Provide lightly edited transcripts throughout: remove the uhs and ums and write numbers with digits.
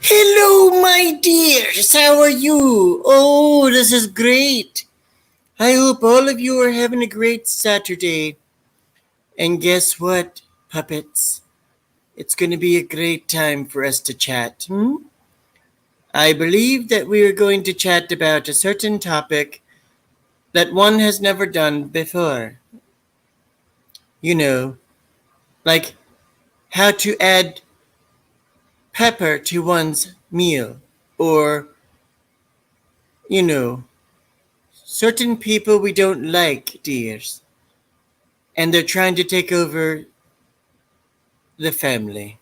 Hello, my dears. How are you? Oh, this is great. I hope all of you are having a great Saturday. And guess what, puppets? It's going to be a great time for us to chat. I believe that we are going to chat about a certain topic that one has never done before. You know, like how to add pepper to one's meal, or, you know, certain people we don't like, dears, and they're trying to take over the family.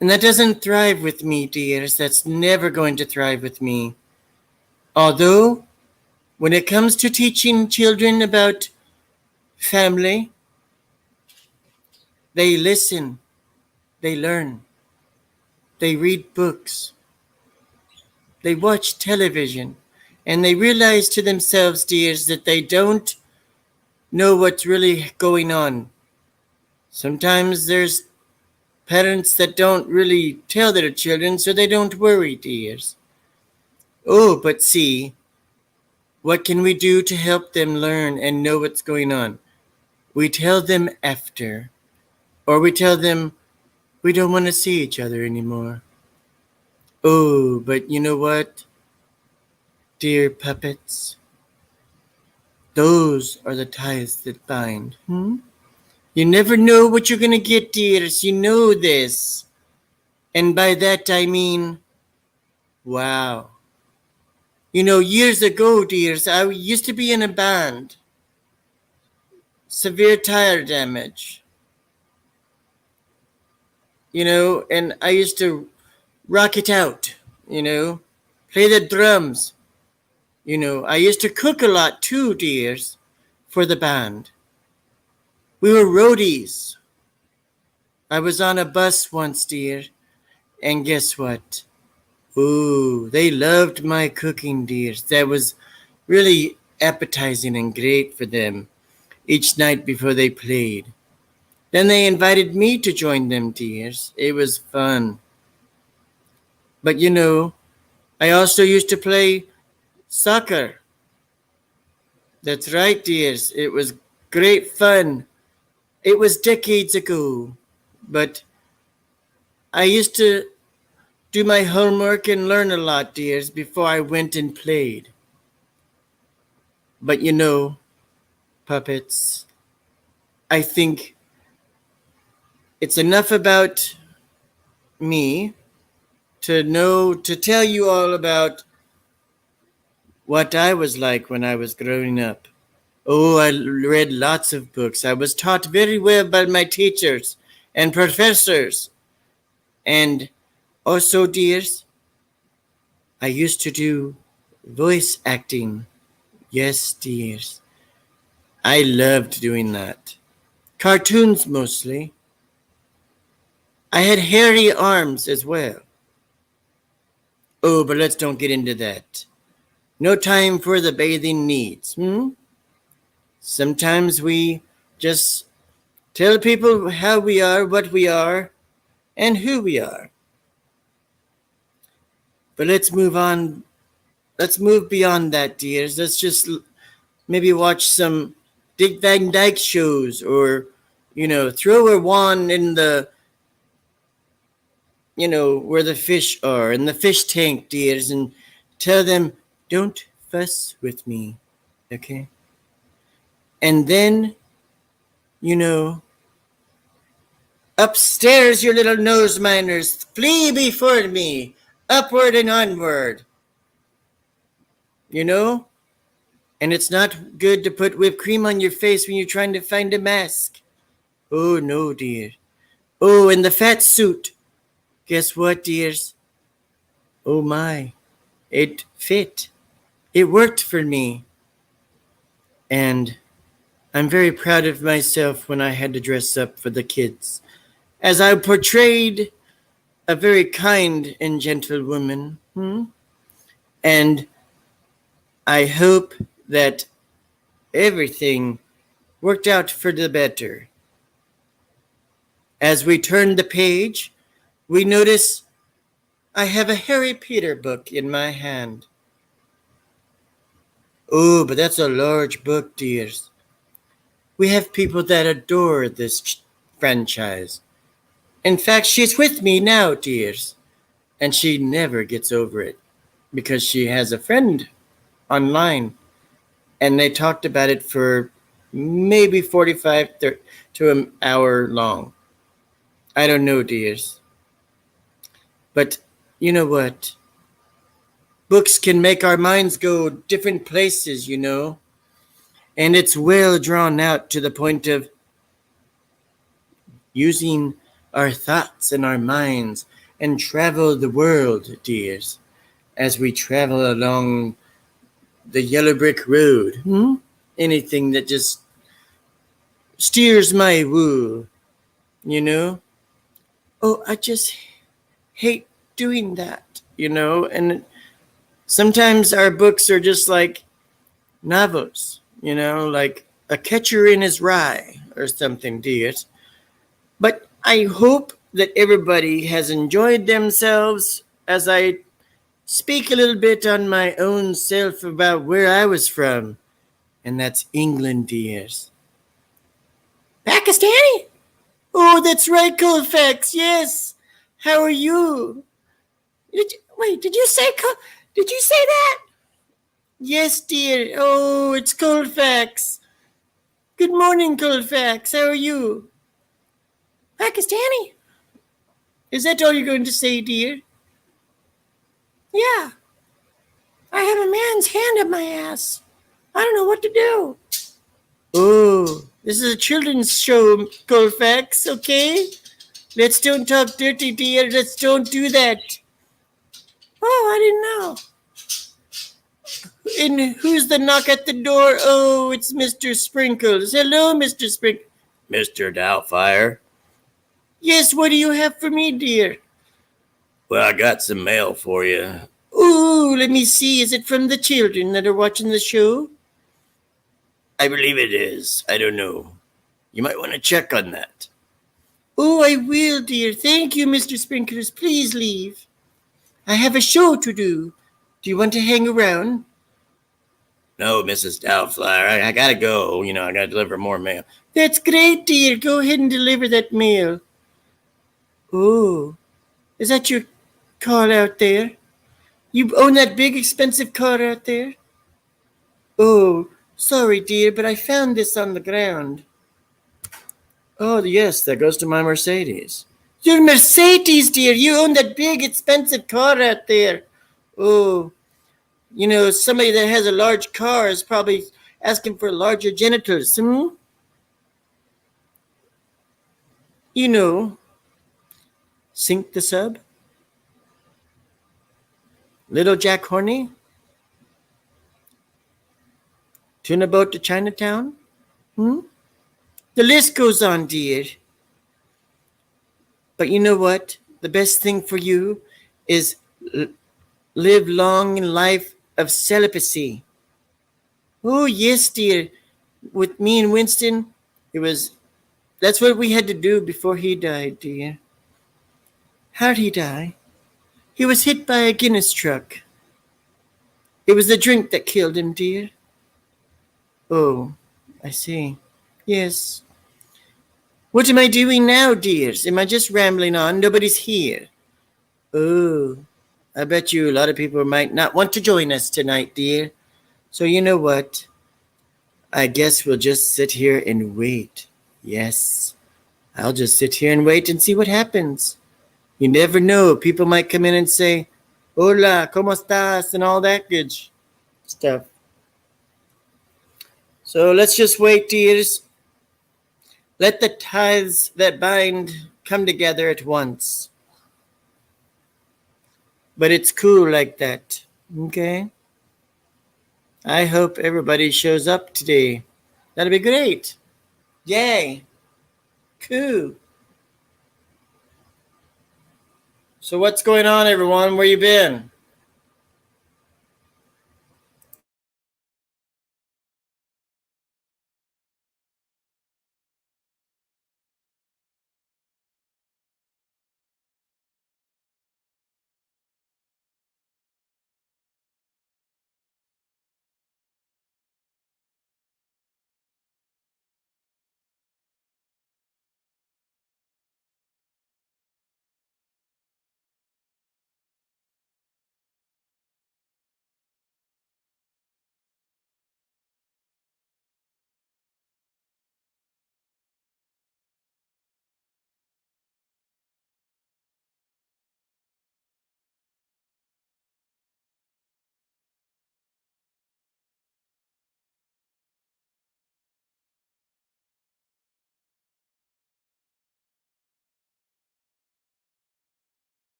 And that doesn't thrive with me, dears. That's never going to thrive with me. Although, when it comes to teaching children about family, they listen, they learn, they read books, they watch television, and they realize to themselves, dears, that they don't know what's really going on. Sometimes there's parents that don't really tell their children, so they don't worry, dears. Oh, but see, what can we do to help them learn and know what's going on? We tell them after, or we tell them we don't want to see each other anymore. Oh, but you know what, dear puppets? Those are the ties that bind. You never know what you're going to get, dears. You know this. And by that I mean, wow. You know, years ago, dears, I used to be in a band. Severe tire damage. And I used to rock it out, play the drums. I used to cook a lot too, dears, for the band. We were roadies. I was on a bus once, dear, and guess what? Ooh, they loved my cooking, dears. That was really appetizing and great for them each night before they played. Then they invited me to join them, dears. It was fun. But I also used to play soccer. That's right, dears. It was great fun. It was decades ago. But I used to do my homework and learn a lot, dears, before I went and played. But puppets, I think it's enough about me to tell you all about what I was like when I was growing up. Oh, I read lots of books. I was taught very well by my teachers and professors. And also, dears, I used to do voice acting. Yes, dears. I loved doing that. Cartoons mostly. I had hairy arms as well. Oh, but let's don't get into that. No time for the bathing needs. Sometimes we just tell people how we are, what we are, and who we are. But let's move on. Let's move beyond that, dears. Let's just maybe watch some Dick Van Dyke shows, or, throw a wand in the, where the fish are, in the fish tank, dears, and tell them, don't fuss with me, okay? And then, upstairs, your little nose miners, flee before me, upward and onward. And it's not good to put whipped cream on your face when you're trying to find a mask. Oh, no, dear. Oh, and the fat suit. Guess what, dears? Oh, my. It fit. It worked for me. And I'm very proud of myself when I had to dress up for the kids, as I portrayed a very kind and gentle woman. And I hope that everything worked out for the better. As we turn the page, we notice I have a Harry Potter book in my hand. Oh, but that's a large book, dears. We have people that adore this franchise. In fact, she's with me now, dears, and she never gets over it because she has a friend online and they talked about it for maybe 45 to an hour long. I don't know, dears. But you know what? Books can make our minds go different places, you know. And it's well drawn out to the point of using our thoughts and our minds and travel the world, dears, as we travel along the yellow brick road. Anything that just steers my woo, you know? Oh, I just hate doing that, you know? And sometimes our books are just like novels, you know, like A Catcher in His Rye or something, dears. But I hope that everybody has enjoyed themselves as I speak a little bit on my own self about where I was from, and that's England, dears. Pakistani? Oh, that's right, Colfax. Yes. How are you? Wait, did you say did you say that? Yes, dear. Oh, it's Colfax. Good morning, Colfax. How are you? Pakistani? Is that all you're going to say, dear? Yeah. I have a man's hand up my ass. I don't know what to do. Oh, this is a children's show, Colfax, okay? Let's don't talk dirty, dear. Let's don't do that. Oh, I didn't know. And who's the knock at the door? Oh, it's Mr. Sprinkles. Hello, Mr. Sprinkles. Mr. Doubtfire. Yes, what do you have for me, dear? Well, I got some mail for you. Ooh, let me see. Is it from the children that are watching the show? I believe it is. I don't know. You might want to check on that. Oh, I will, dear. Thank you, Mr. Sprinkles. Please leave. I have a show to do. Do you want to hang around? No, Mrs. Doubtfire. I gotta go. You know, I gotta deliver more mail. That's great, dear. Go ahead and deliver that mail. Oh, is that your car out there? You own that big, expensive car out there? Oh, sorry, dear, but I found this on the ground. Oh, yes, that goes to my Mercedes. Your Mercedes, dear. You own that big, expensive car out there. Oh, you know, somebody that has a large car is probably asking for larger genitals. You know, Sink the Sub, Little Jack Horney, Tuna Boat to Chinatown. The list goes on, dear. But you know what? The best thing for you is live long in life of celibacy. Oh, yes, dear. With me and Winston, that's what we had to do before he died, dear. How'd he die? He was hit by a Guinness truck. It was the drink that killed him, dear. Oh, I see. Yes. What am I doing now, dears? Am I just rambling on? Nobody's here. Oh, I bet you a lot of people might not want to join us tonight, dear. So you know what? I guess we'll just sit here and wait. Yes, I'll just sit here and wait and see what happens. You never know. People might come in and say, Hola, ¿cómo estás? And all that good stuff. So let's just wait, dears. Let the ties that bind come together at once. But it's cool like that. Okay? I hope everybody shows up today. That'll be great. Yay. Cool. So what's going on, everyone? Where you been?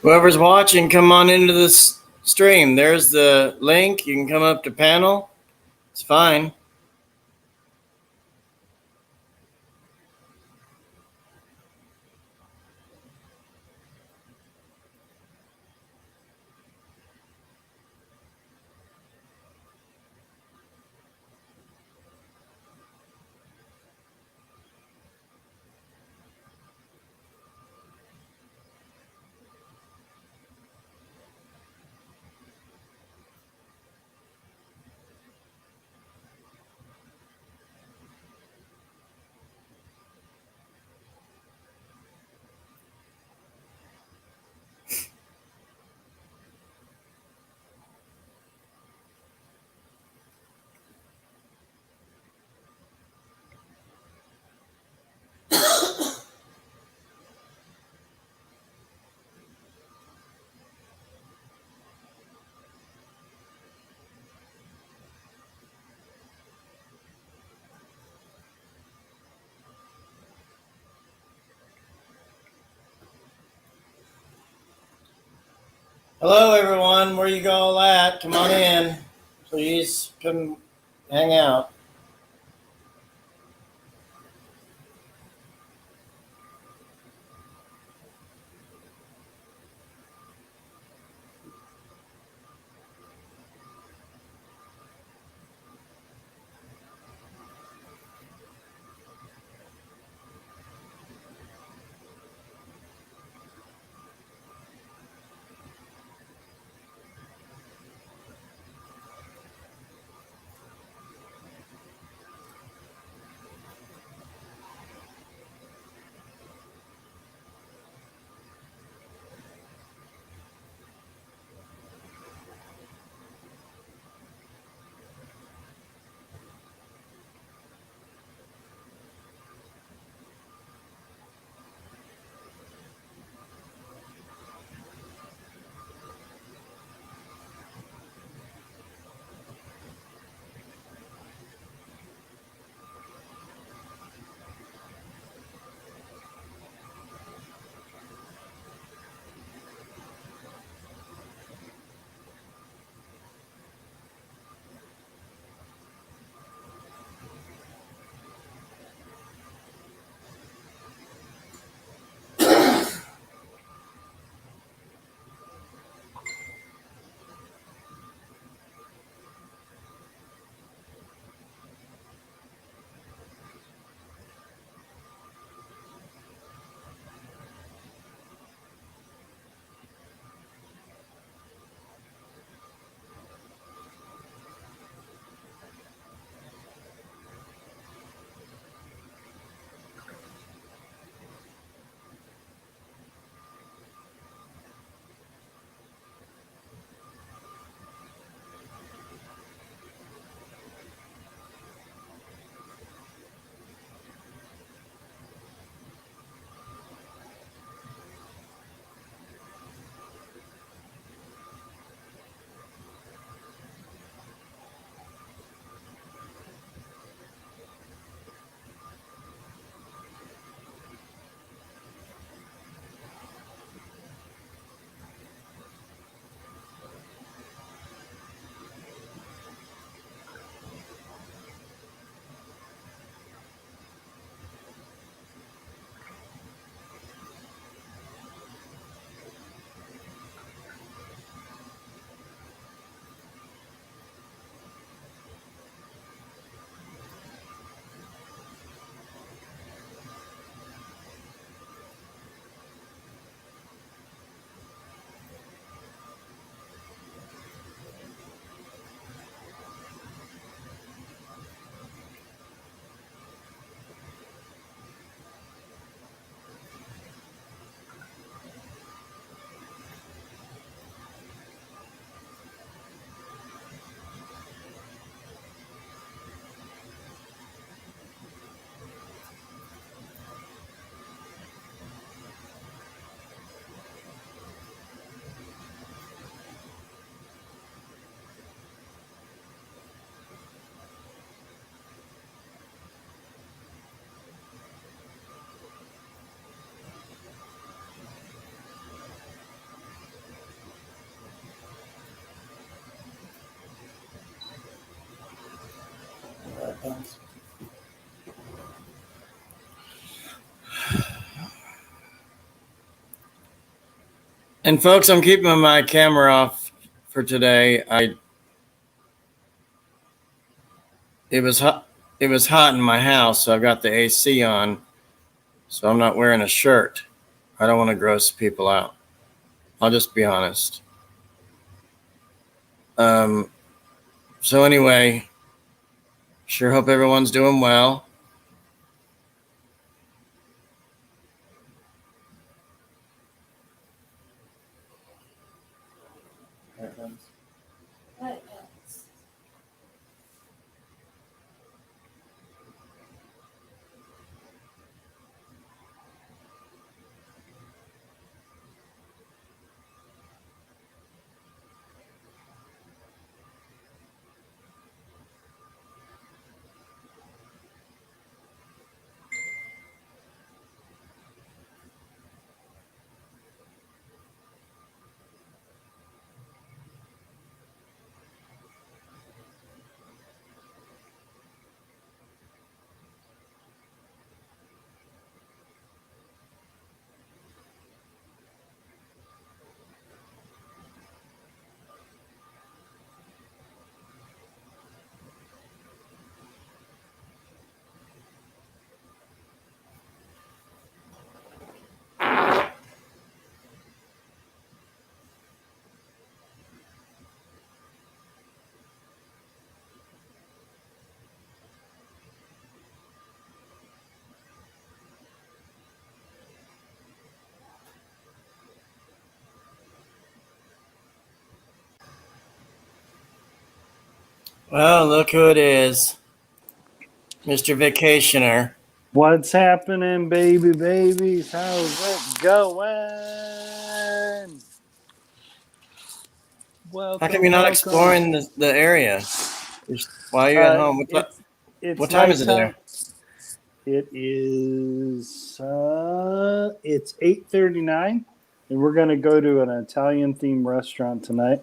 Whoever's watching, come on into this stream. There's the link. You can come up to panel. It's fine. Hello, everyone. Where you all at? Come on in. Please come hang out. And folks, I'm keeping my camera off for today. It was hot. It was hot in my house, so I've got the AC on. So I'm not wearing a shirt. I don't want to gross people out. I'll just be honest. So anyway, sure hope everyone's doing well. Well, look who it is. Mr. Vacationer. What's happening, babies? How's it going? Welcome, How come you're not exploring the area? While you're at home? What time is it there? It is it's 8:39, and we're going to go to an Italian-themed restaurant tonight.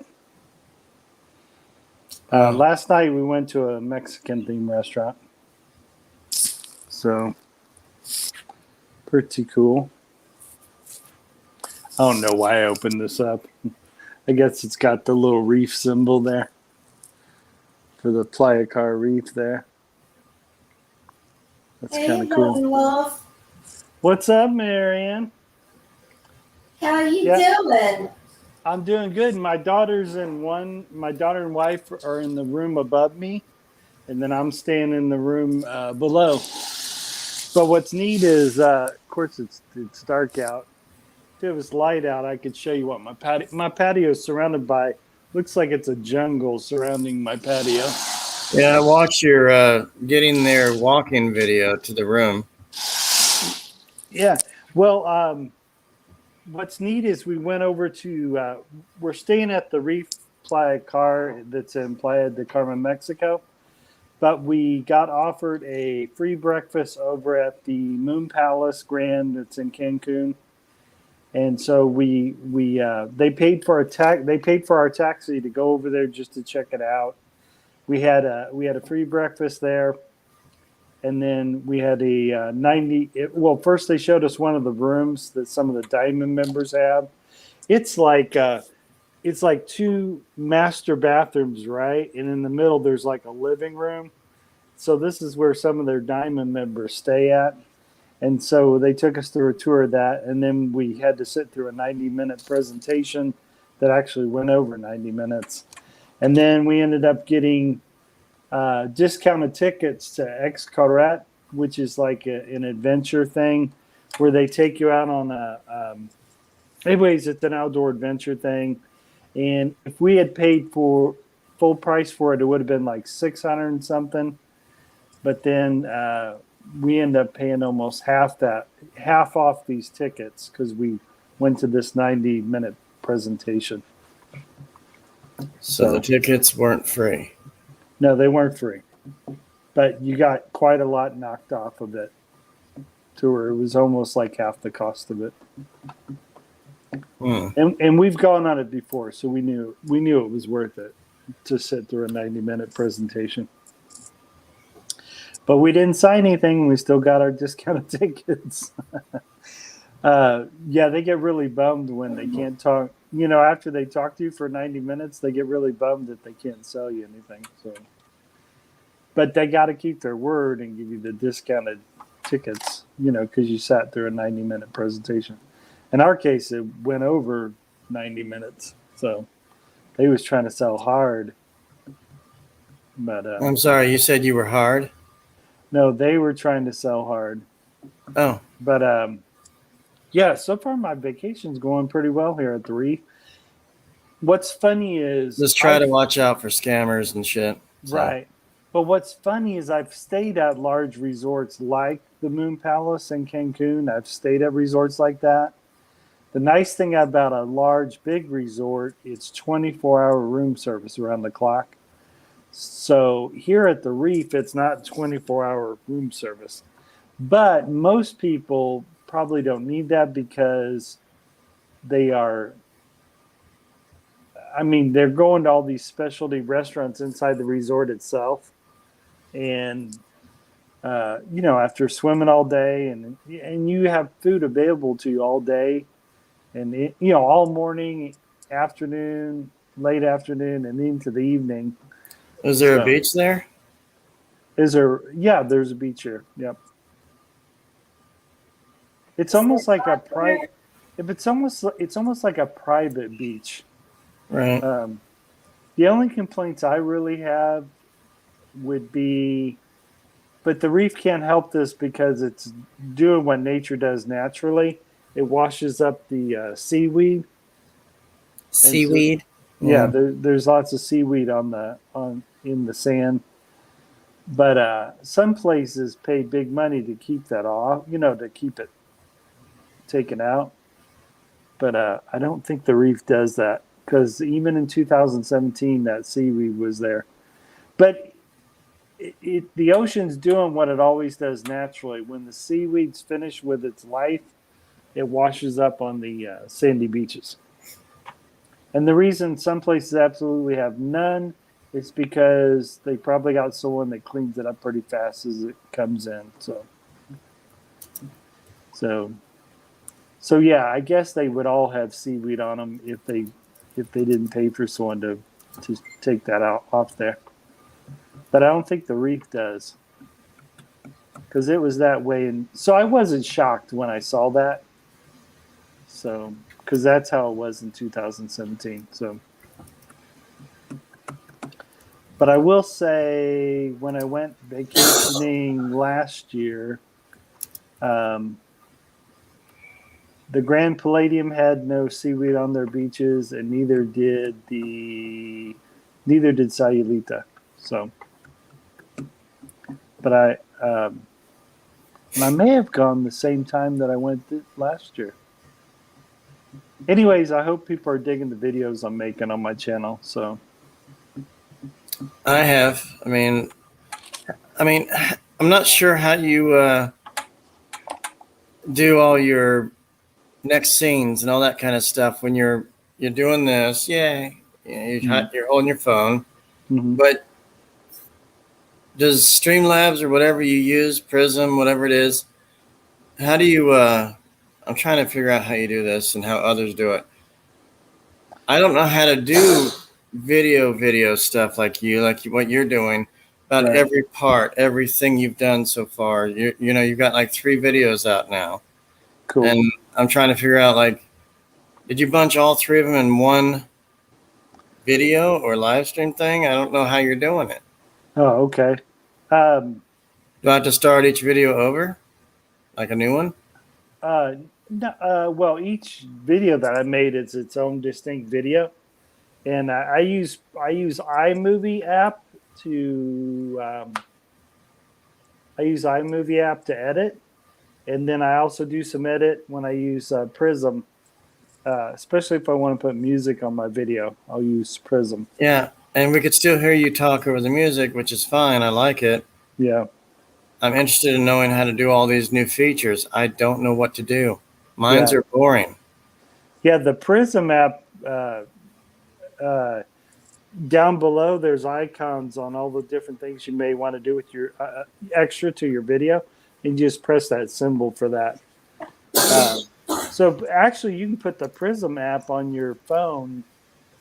Last night we went to a Mexican-themed restaurant. So, pretty cool. I don't know why I opened this up. I guess it's got the little reef symbol there for the Playa Car reef there. That's kind of cool. Wolf. What's up, Marianne? How are you doing? I'm doing good. My daughter and wife are in the room above me, and then I'm staying in the room below. But what's neat is, of course, it's dark out. If it was light out, I could show you what my patio is surrounded by. Looks like it's a jungle surrounding my patio. Yeah, I watched your getting there walking video to the room. Yeah. Well, what's neat is we went over to, we're staying at the Reef Playa Car that's in Playa del Carmen, Mexico. But we got offered a free breakfast over at the Moon Palace Grand that's in Cancun, and so they paid for our taxi to go over there just to check it out. We had a free breakfast there, and then we had a 90. Well, first they showed us one of the rooms that some of the Diamond members have. It's like two master bathrooms, right? And in the middle, there's like a living room. So this is where some of their Diamond members stay at. And so they took us through a tour of that. And then we had to sit through a 90-minute presentation that actually went over 90 minutes. And then we ended up getting discounted tickets to Xcaret, which is like an adventure thing where they take you out on anyways, it's an outdoor adventure thing. And if we had paid for full price for it, it would have been like $600 and something. But then we end up paying almost half off these tickets because we went to this 90-minute presentation. So the tickets weren't free. No, they weren't free. But you got quite a lot knocked off of it to where it was almost like half the cost of it. And we've gone on it before, so we knew it was worth it to sit through a 90-minute presentation. But we didn't sign anything. We still got our discounted tickets. Yeah, they get really bummed when they can't talk. You know, after they talk to you for 90 minutes, they get really bummed that they can't sell you anything. So, but they got to keep their word and give you the discounted tickets, you know, because you sat through a 90-minute presentation. In our case, it went over 90 minutes. So they was trying to sell hard. But I'm sorry, you said you were hard? no, they were trying to sell hard. Oh, But yeah, so far my vacation's going pretty well here at the Reef. What's funny is just try to watch out for scammers and shit. So. right. But what's funny is I've stayed at large resorts like the Moon Palace in Cancun. I've stayed at resorts like that. The nice thing about a large, big resort, it's 24-hour room service around the clock. So here at the Reef, it's not 24-hour room service. But most people probably don't need that because they are, I mean, they're going to all these specialty restaurants inside the resort itself. And, you know, after swimming all day and you have food available to you all day and, you know, all morning, afternoon, late afternoon, and into the evening. Is there a beach there? Is there? Yeah, there's a beach here. Yep. It's almost like a private. It's almost like a private beach. Right. The only complaints I really have would be, but the Reef can't help this because it's doing what nature does naturally. It washes up the seaweed. Seaweed. So, yeah, there's lots of seaweed in the sand. But some places pay big money to keep that off, you know, to keep it taken out. But I don't think the Reef does that because even in 2017, that seaweed was there. But the ocean's doing what it always does naturally. When the seaweed's finished with its life, it washes up on the sandy beaches. And the reason some places absolutely have none is because they probably got someone that cleans it up pretty fast as it comes in. So yeah, I guess they would all have seaweed on them if they didn't pay for someone to take that out off there. But I don't think the Reef does, because it was that way. And so I wasn't shocked when I saw that. So, because that's how it was in 2017. So, but I will say when I went vacationing last year, the Grand Palladium had no seaweed on their beaches, and neither did Sayulita. So, but I may have gone the same time that I went last year. Anyways, I hope people are digging the videos I'm making on my channel. So I have. I mean, I'm not sure how you do all your next scenes and all that kind of stuff when you're doing this. Yeah, you're holding your phone, but does Streamlabs or whatever you use, Prism, whatever it is, how do you? I'm trying to figure out how you do this and how others do it. I don't know how to do video stuff like what you're doing about right. every part, everything you've done so far. You know, you've got like 3 videos out now. Cool. And I'm trying to figure out, like, did you bunch all 3 of them in one video or live stream thing? I don't know how you're doing it. Oh, okay. Do I have to start each video over? Like a new one? No, well, each video that I made is its own distinct video, and I use iMovie app to edit, and then I also do some edit when I use Prism, especially if I want to put music on my video. I'll use Prism. Yeah, and we could still hear you talk over the music, which is fine. I like it. Yeah. I'm interested in knowing how to do all these new features. I don't know what to do. Mines are boring. Yeah, the Prism app, down below, there's icons on all the different things you may want to do with your extra to your video, and you just press that symbol for that. So actually, you can put the Prism app on your phone.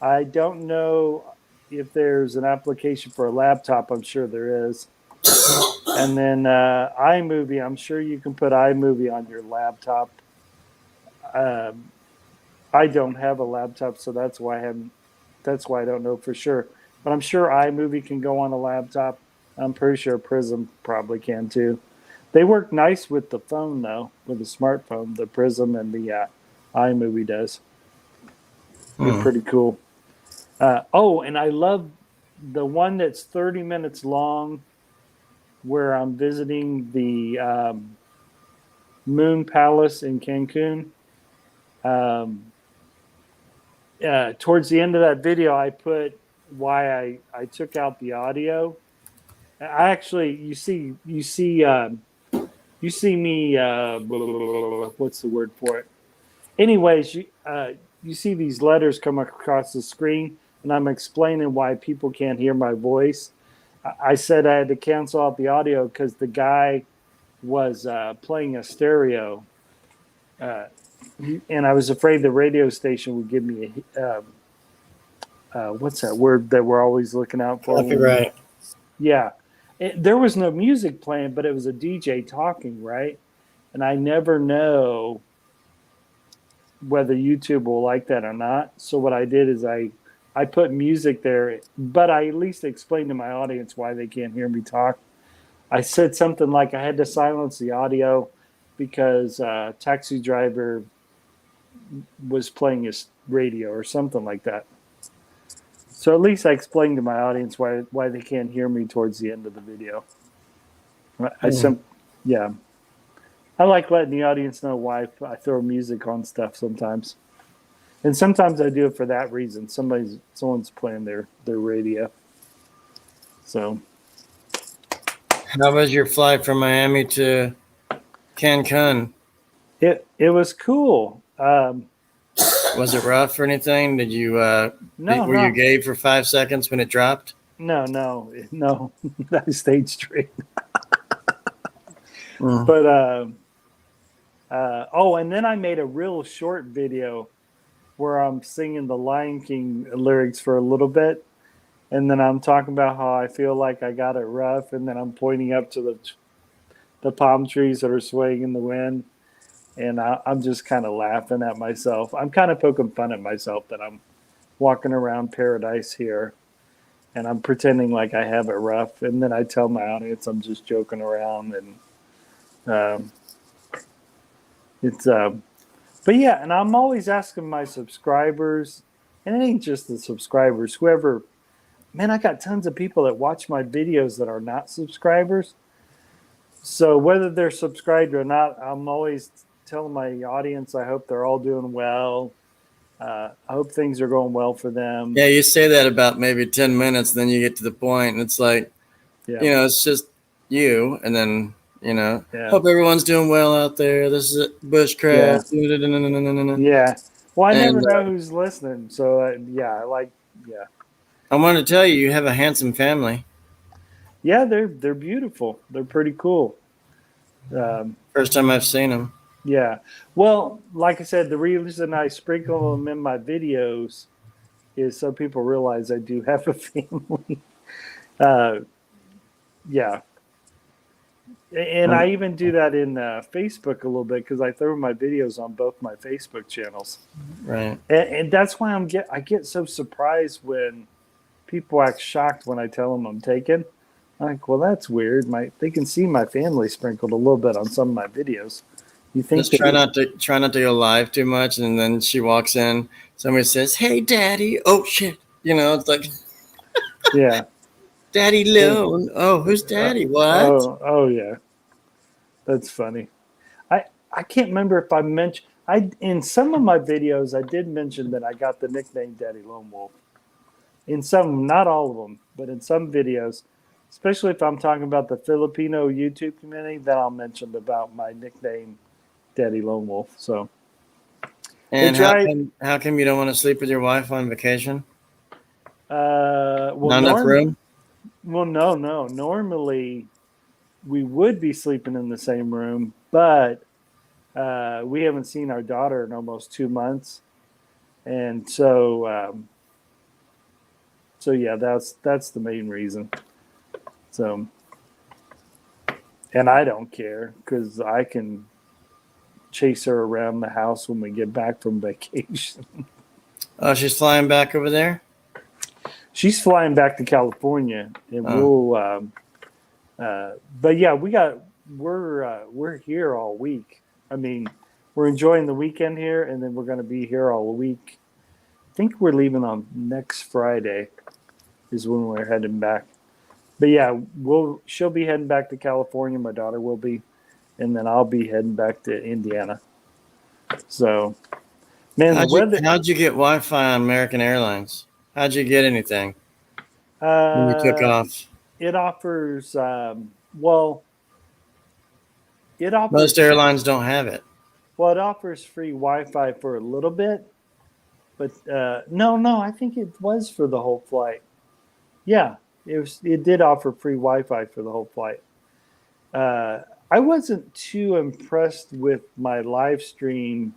I don't know if there's an application for a laptop. I'm sure there is. And then iMovie, I'm sure you can put iMovie on your laptop. I don't have a laptop, so that's why I don't know for sure. But I'm sure iMovie can go on a laptop. I'm pretty sure Prism probably can too. They work nice with the phone though, with the smartphone. The Prism and the iMovie does. They're pretty cool. And I love the one that's 30 minutes long, where I'm visiting the Moon Palace in Cancun. Towards the end of that video, I put why I took out the audio. I actually, you see me. What's the word for it? Anyways, you see these letters come across the screen, and I'm explaining why people can't hear my voice. I said I had to cancel out the audio because the guy was playing a stereo, and I was afraid the radio station would give me what's that word that we're always looking out for? Copyright. Yeah. There was no music playing, but it was a DJ talking, right? And I never know whether YouTube will like that or not. So what I did is I put music there, but I at least explained to my audience why they can't hear me talk. I said something like I had to silence the audio because Taxi Driver was playing his radio or something like that. So at least I explained to my audience why they can't hear me towards the end of the video. Yeah. I like letting the audience know why I throw music on stuff sometimes. And sometimes I do it for that reason. Someone's playing their radio. So How was your flight from Miami to Cancun? it was cool. Was it rough or anything? Did you were you gay for 5 seconds when it dropped? No. I stayed straight. Mm. But and then I made a real short video where I'm singing the Lion King lyrics for a little bit, and then I'm talking about how I feel like I got it rough, and then I'm pointing up to the palm trees that are swaying in the wind. And I'm just kind of laughing at myself. I'm kind of poking fun at myself that I'm walking around paradise here, and I'm pretending like I have it rough. And then I tell my audience I'm just joking around, and but yeah. And I'm always asking my subscribers, and it ain't just the subscribers. Whoever, man, I got tons of people that watch my videos that are not subscribers. So whether they're subscribed or not, I'm always telling my audience I hope they're all doing well. I hope things are going well for them. Yeah, you say that about maybe 10 minutes, then you get to the point, and it's like, it's just you, and then, hope everyone's doing well out there. This is Bushcraft. Yeah. Well, I never know who's listening, so I wanted to tell you, you have a handsome family. Yeah, they're beautiful. They're pretty cool. First time I've seen them. Yeah. Well, like I said, the reason I sprinkle them in my videos is so people realize I do have a family. Yeah. And I even do that in Facebook a little bit because I throw my videos on both my Facebook channels. Right. And that's why I get so surprised when people act shocked when I tell them I'm taken. I'm like, well, that's weird. They can see my family sprinkled a little bit on some of my videos. You think just try not to go live too much, and then she walks in. Somebody says, "Hey, Daddy." Oh shit! It's like, yeah, Daddy Lone. Oh, who's Daddy? What? Oh yeah, that's funny. I can't remember if I mentioned in some of my videos I did mention that I got the nickname Daddy Lone Wolf. In some, not all of them, but in some videos, especially if I'm talking about the Filipino YouTube community, then I'll mention about my nickname. Daddy Lone Wolf. So, and how come you don't want to sleep with your wife on vacation? Well, Not enough room? No. Normally, we would be sleeping in the same room, but we haven't seen our daughter in almost 2 months, and so yeah, that's the main reason. So, and I don't care because I can chase her around the house when we get back from vacation. Oh, she's flying back over there? She's flying back to California, and Oh. but yeah, we're here all week. I mean, we're enjoying the weekend here, and then we're going to be here all week. I think we're leaving on next Friday is when we're heading back. But yeah, she'll be heading back to California. My daughter will be, and then I'll be heading back to Indiana. So, man, the weather. How'd you get Wi-Fi on American Airlines? How'd you get anything when you took off? It offers Most airlines don't have it. Well, it offers free Wi-Fi for a little bit, but no, I think it was for the whole flight. Yeah, it did offer free Wi-Fi for the whole flight. I wasn't too impressed with my live stream.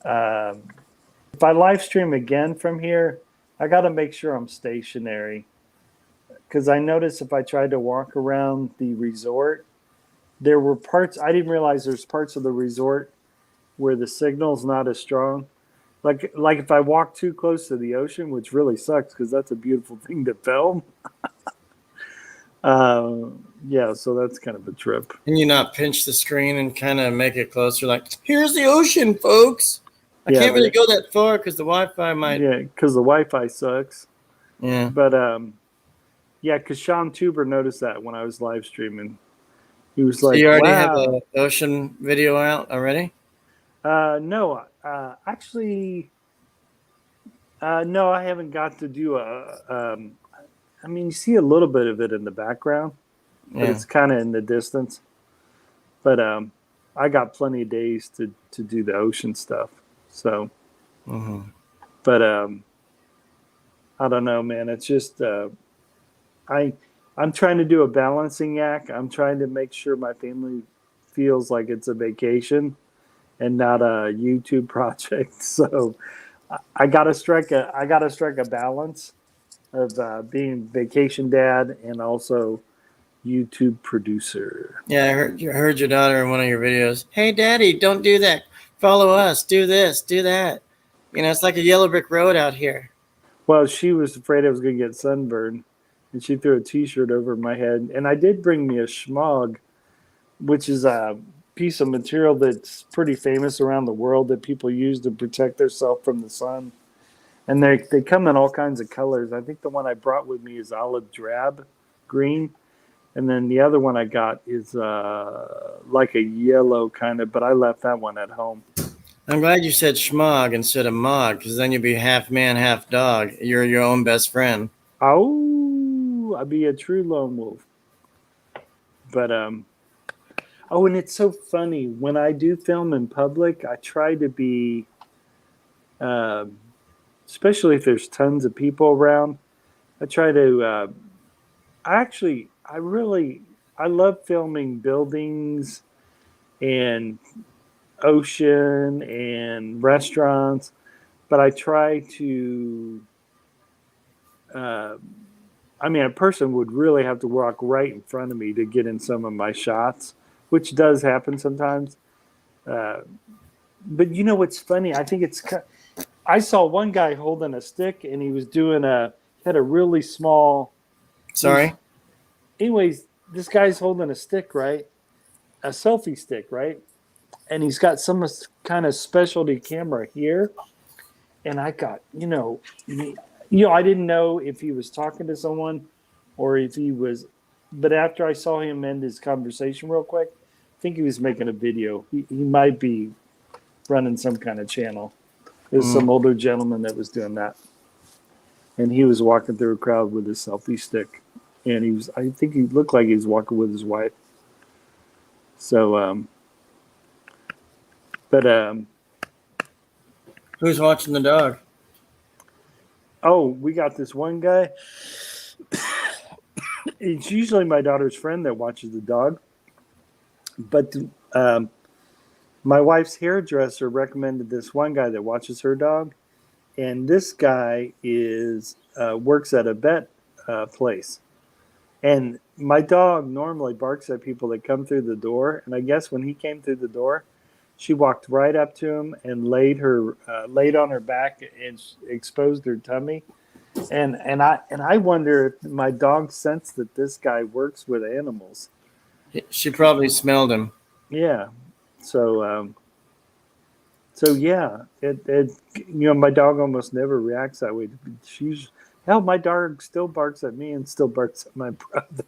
If I live stream again from here, I got to make sure I'm stationary, because I noticed if I tried to walk around the resort, there were parts I didn't realize there's parts of the resort where the signal's not as strong. Like if I walk too close to the ocean, which really sucks because that's a beautiful thing to film. Yeah, so that's kind of a trip. Can you not pinch the screen and kind of make it closer? Like, here's the ocean, folks. I can't really go that far because the Wi-Fi might. Yeah, because the Wi-Fi sucks. Yeah. But yeah, because Sean Tuber noticed that when I was live streaming. He was like, you already wow. have an ocean video out already? No, actually, no, I haven't got to do I mean, you see a little bit of it in the background, but it's kind of in the distance. But I got plenty of days to do the ocean stuff. So, but I don't know, man. It's just I'm trying to do a balancing act. I'm trying to make sure my family feels like it's a vacation and not a YouTube project. So I gotta strike a balance of being vacation dad and also YouTube producer. Yeah, I heard your daughter in one of your videos. Hey, Daddy, don't do that. Follow us. Do this. Do that. You know, it's like a yellow brick road out here. Well, she was afraid I was going to get sunburned, and she threw a T-shirt over my head. And I did bring me a schmog, which is a piece of material that's pretty famous around the world that people use to protect themselves from the sun. And they come in all kinds of colors. I think the one I brought with me is olive drab green. And then the other one I got is like a yellow kind of, but I left that one at home. I'm glad you said schmog instead of mog, because then you'd be half man, half dog. You're your own best friend. Oh, I'd be a true lone wolf. But, and it's so funny. When I do film in public, I try to be, especially if there's tons of people around, I try to, I love filming buildings and ocean and restaurants, but I try to, a person would really have to walk right in front of me to get in some of my shots, which does happen sometimes. But you know what's funny? I think I saw one guy holding a stick and he was had a really small. Sorry? Anyways, this guy's holding a stick, right? A selfie stick, right? And he's got some kind of specialty camera here. And I got, I didn't know if he was talking to someone or if he was, but after I saw him end his conversation real quick, I think he was making a video. He might be running some kind of channel. There's some older gentleman that was doing that. And he was walking through a crowd with his selfie stick. And I think he looked like he was walking with his wife. So, who's watching the dog? Oh, we got this one guy. It's usually my daughter's friend that watches the dog, but um, my wife's hairdresser recommended this one guy that watches her dog, and this guy is works at a vet place. And my dog normally barks at people that come through the door, and I guess when he came through the door, she walked right up to him and laid on her back and exposed her tummy. And I wonder if my dog sensed that this guy works with animals. She probably smelled him. Yeah. So yeah, it my dog almost never reacts that way. She's hell, my dog still barks at me and still barks at my brother.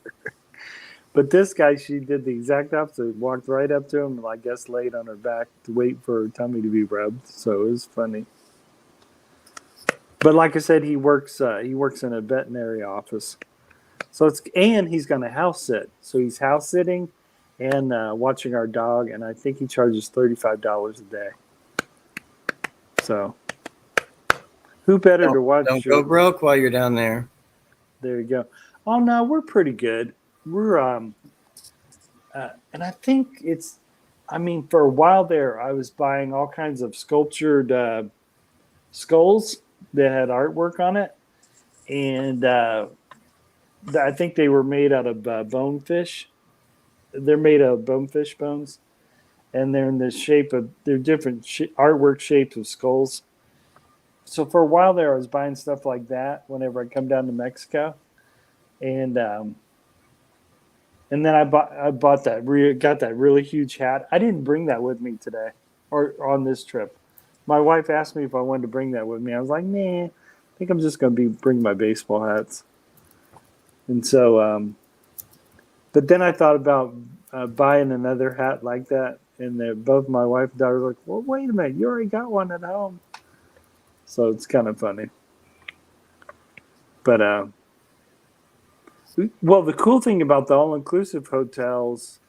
But this guy, she did the exact opposite. Walked right up to him and I guess laid on her back to wait for her tummy to be rubbed. So it was funny. But like I said, he works in a veterinary office. So he's going to house sit. So he's house sitting and watching our dog, and I think he charges $35 a day. So who better to watch? Don't go broke while you're down there. There you go. Oh no, we're pretty good. We're and I think for a while there, I was buying all kinds of sculptured skulls that had artwork on it, and I think they were made out of bonefish. They're made out of bonefish bones, and they're in the shape of they're different artwork shapes of skulls. So for a while there, I was buying stuff like that whenever I come down to Mexico, and then I got that really huge hat. I didn't bring that with me today or on this trip. My wife asked me if I wanted to bring that with me. I was like, nah, I think I'm just going to bring my baseball hats. And so, but then I thought about buying another hat like that. And both my wife and daughter were like, well, wait a minute, you already got one at home. So it's kind of funny. But, well, the cool thing about the all-inclusive hotels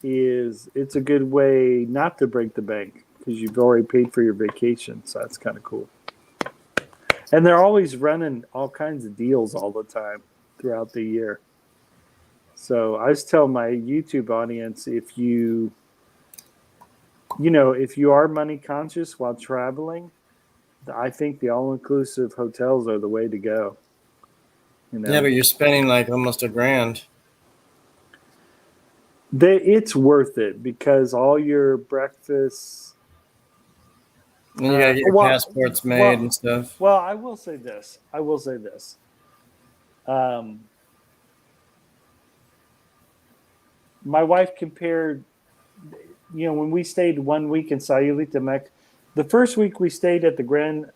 is it's a good way not to break the bank because you've already paid for your vacation. So that's kind of cool. And they're always running all kinds of deals all the time throughout the year. So I just tell my YouTube audience, if you are money conscious while traveling, I think the all-inclusive hotels are the way to go. Yeah, but you're spending like almost $1,000. It's worth it because all your breakfasts. And you gotta get your passports made and stuff. Well, I will say this. My wife compared, when we stayed 1 week in Sayulita, Mexico, the first week we stayed at the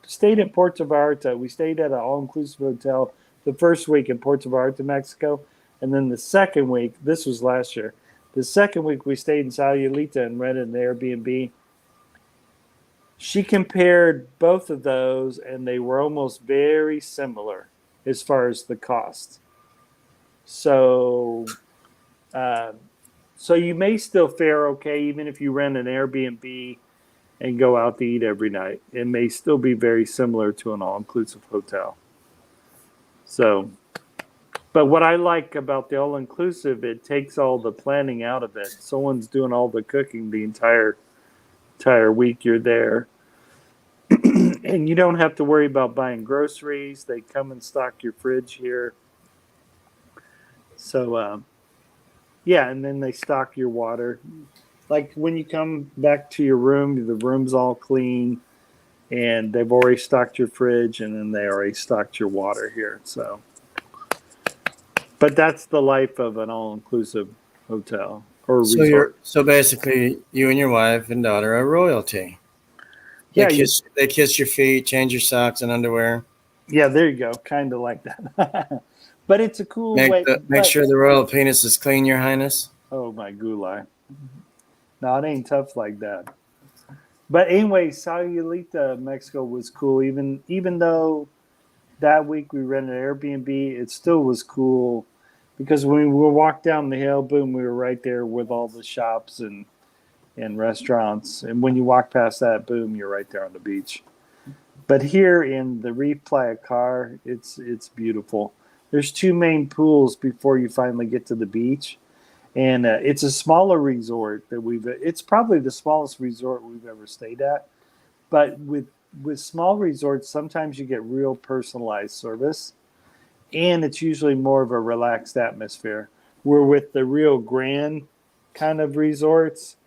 stayed in Puerto Vallarta. We stayed at an all-inclusive hotel the first week in Puerto Vallarta, Mexico. And then the second week, this was last year, the second week we stayed in Sayulita and rented an Airbnb. She compared both of those, and they were almost very similar as far as the cost. So you may still fare okay, even if you rent an Airbnb and go out to eat every night. It may still be very similar to an all-inclusive hotel. So, but what I like about the all-inclusive, it takes all the planning out of it. Someone's doing all the cooking the entire week you're there. And you don't have to worry about buying groceries. They come and stock your fridge here. So, yeah, and then they stock your water. Like when you come back to your room, the room's all clean, and they've already stocked your fridge, and then they already stocked your water here. So, but that's the life of an all-inclusive hotel or resort. So basically, you and your wife and daughter are royalty. They kiss your feet, change your socks and underwear. Yeah, there you go. Kind of like that. But it's a cool way. Make sure the royal penis is clean, Your Highness. Oh, my gulai. No, it ain't tough like that. But anyway, Sayulita, Mexico was cool. Even though that week we rented an Airbnb, it still was cool because when we walked down the hill, boom, we were right there with all the shops and restaurants. And when you walk past that, boom, you're right there on the beach. But here in the Reef Playa Car, it's beautiful. There's two main pools before you finally get to the beach, and it's a smaller resort that it's probably the smallest resort we've ever stayed at. But with small resorts, sometimes you get real personalized service, and it's usually more of a relaxed atmosphere. Where with the real grand kind of resorts,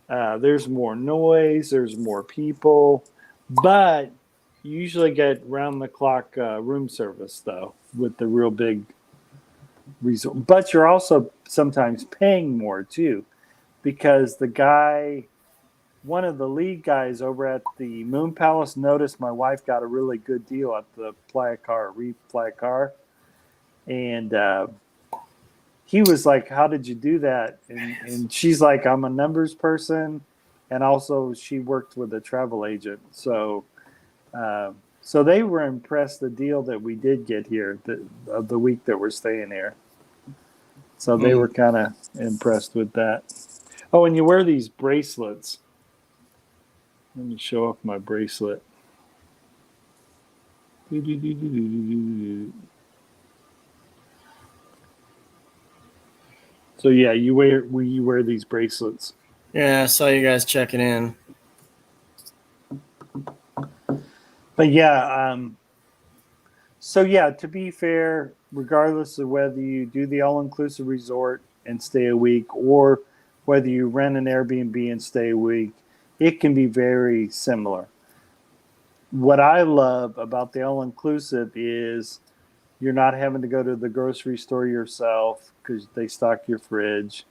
there's more noise, there's more people, but you usually get round the clock room service though with the real big resort. But you're also sometimes paying more too, because one of the lead guys over at the Moon Palace noticed my wife got a really good deal at the Reef Playa Car, and he was like, "How did you do that?" And she's like, "I'm a numbers person, and also she worked with a travel agent." So they were impressed the deal that we did get here of the week that we're staying here. So they were kind of impressed with that. Oh, and you wear these bracelets. Let me show off my bracelet. So yeah, you wear these bracelets. Yeah, I saw you guys checking in. But yeah, so yeah, to be fair, regardless of whether you do the all-inclusive resort and stay a week or whether you rent an Airbnb and stay a week, it can be very similar. What I love about the all-inclusive is you're not having to go to the grocery store yourself because they stock your fridge,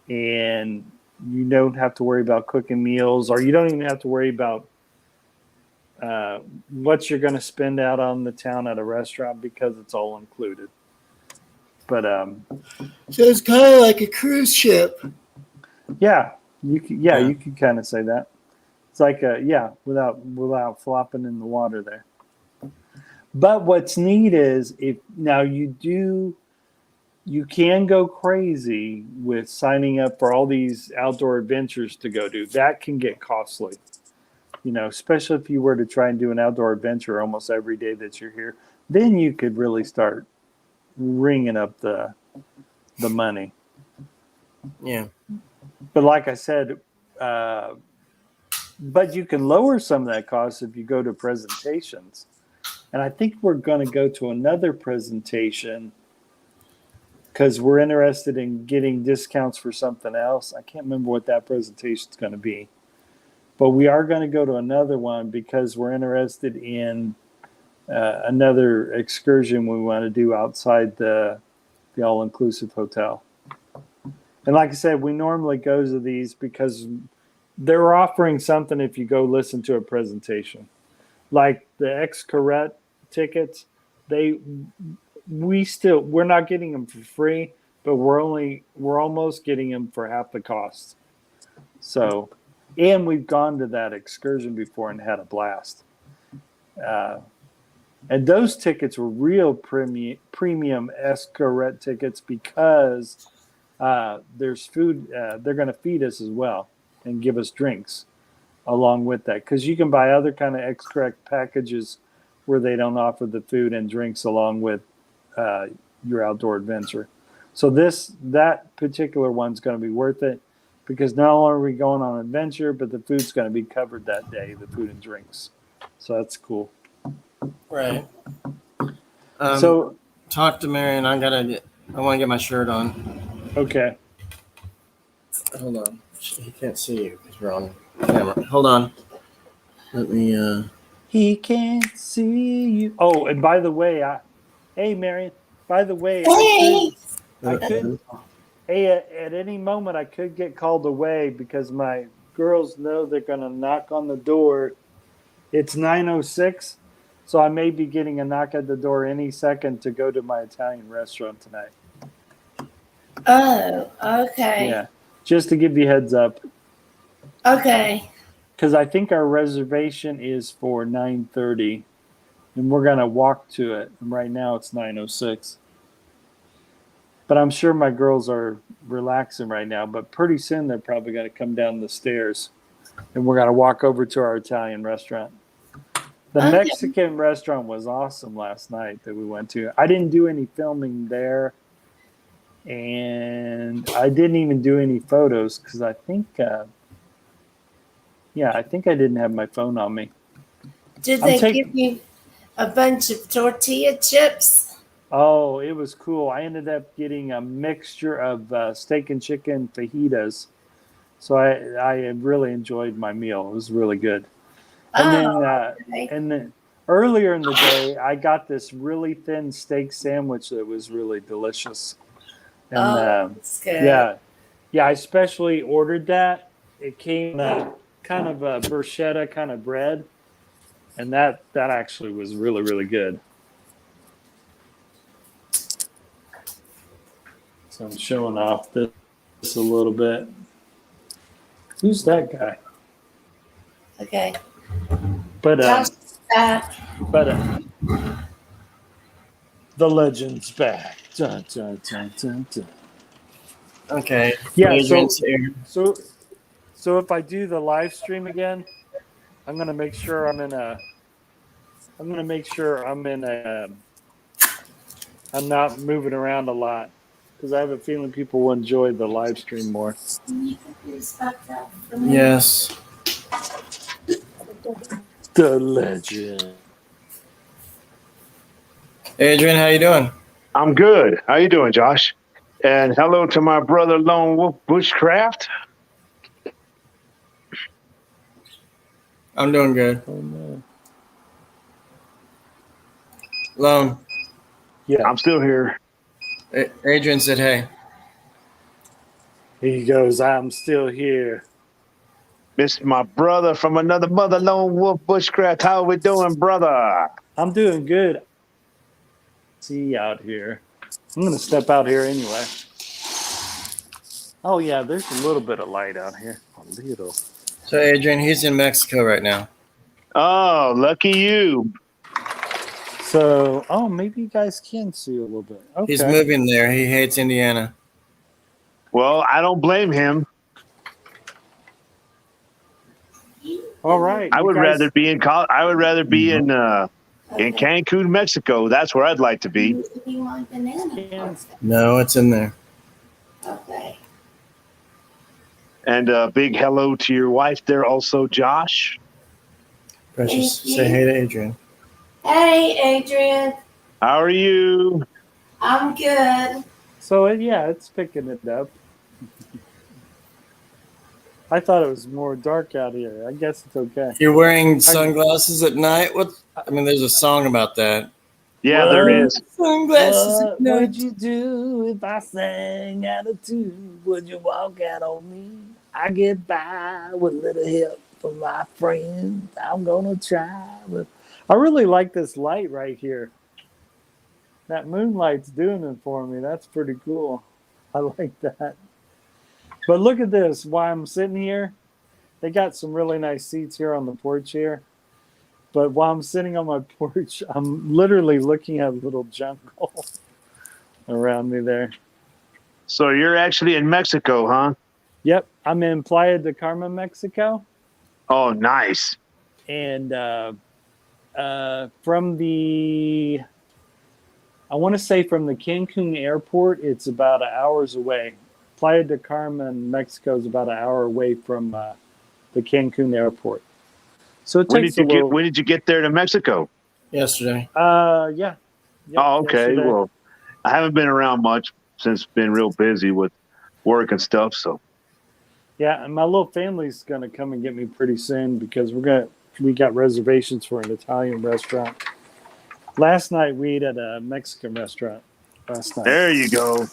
and you don't have to worry about cooking meals, or you don't even have to worry about what you're going to spend out on the town at a restaurant because it's all included. But so it's kind of like a cruise ship. Yeah, you could kind of say that. It's like without flopping in the water there. But what's neat is you can go crazy with signing up for all these outdoor adventures to go do. That can get costly. Especially if you were to try and do an outdoor adventure almost every day that you're here, then you could really start ringing up the money. Yeah. But like I said, but you can lower some of that cost if you go to presentations. And I think we're going to go to another presentation because we're interested in getting discounts for something else. I can't remember what that presentation is going to be. But we are going to go to another one because we're interested in another excursion we want to do outside the all-inclusive hotel. And like I said, we normally go to these because they're offering something if you go listen to a presentation. Like the Xcaret tickets, we're not getting them for free, but we're almost getting them for half the cost. So, and we've gone to that excursion before and had a blast. And those tickets were real premium Xcaret tickets because there's food. They're going to feed us as well and give us drinks along with that. Because you can buy other kind of Xcaret packages where they don't offer the food and drinks along with your outdoor adventure. So that particular one's going to be worth it because not only are we going on an adventure, but the food's going to be covered that day, the food and drinks. So that's cool. Right. So talk to Marion. I want to get my shirt on. Okay. Hold on. He can't see you because we're on camera. Hold on. Let me. He can't see you. Oh, and by the way, hey, Marion. By the way, Hey. I could. Hey, at any moment I could get called away because my girls know they're going to knock on the door. It's 9:06, so I may be getting a knock at the door any second to go to my Italian restaurant tonight. Oh, okay. Yeah, just to give you heads up. Okay. Because I think our reservation is for 9:30, and we're going to walk to it. And right now it's 9:06. But I'm sure my girls are relaxing right now. But pretty soon they're probably going to come down the stairs, and we're going to walk over to our Italian restaurant. The Okay. Mexican restaurant was awesome last night that we went to. I didn't do any filming there, and I didn't even do any photos because I think, I think I didn't have my phone on me. Did I'm they taking- give you a bunch of tortilla chips? Oh, it was cool. I ended up getting a mixture of steak and chicken fajitas. So I really enjoyed my meal. It was really good. And Okay. then earlier in the day, I got this really thin steak sandwich that was really delicious. And That's good. yeah, I specially ordered that. It came kind of a bruschetta kind of bread, and that actually was really, really good. So I'm showing off this a little bit. Who's that guy? Okay. But Josh is back. the legend's back. Dun, dun, dun, dun, dun. Okay. Yeah, Adrian's here. So if I do the live stream again, I'm gonna make sure I'm in a. I'm not moving around a lot because I have a feeling people will enjoy the live stream more. Can you put this back up for me? Yes. The legend. Adrian, how you doing? I'm good. How you doing, Josh? And hello to my brother Lone Wolf Bushcraft. I'm doing good. Oh, no. Lone. Yeah, I'm still here. Adrian said, hey. he goes. I'm still here. This is my brother from another mother, Lone Wolf Bushcraft. How we doing, brother? I'm doing good. See out here. I'm gonna step out here anyway. Oh yeah, there's a little bit of light out here. A little. So, Adrian, he's in Mexico right now. Oh, lucky you. So, maybe you guys can see a little bit. Okay. He's moving there. He hates Indiana. Well, I don't blame him. All right. I you would guys- rather be in in Cancun, Mexico. That's where I'd like to be. Do you want banana? Yeah. No, it's in there. Okay. And a big hello to your wife there also, Josh. Precious, Thank you. say hey to Adrian. Hey, Adrian. How are you? I'm good. So yeah, it's picking it up. I thought it was more dark out here. I guess it's okay. You're wearing sunglasses at night? There's a song about that. Yeah, Well, there is. Sunglasses What at night. would you do if I sang out of tune? Would you walk out on me? I get by with a little help from my friends. I'm gonna try. But I really like this light right here. That moonlight's doing it for me. That's pretty cool. I like that. But look at this. While I'm sitting here, they got some really nice seats here on the porch here. But while I'm sitting on my porch, I'm literally looking at a little jungle around me there. So you're actually in Mexico, huh? Yep, I'm in Playa del Carmen, Mexico. Oh, nice. And from the, I want to say from the Cancun airport, it's about an hour's away. Playa del Carmen, Mexico is about an hour away from the Cancun airport. So it When takes did you a little. when did you get there to Mexico? Yesterday. Yeah. Yep, Oh, okay. yesterday. Well, I haven't been around much since been real busy with work and stuff. So Yeah, and my little family's gonna come and get me pretty soon because we got reservations for an Italian restaurant. Last night we ate at a Mexican restaurant. Last night. there you go.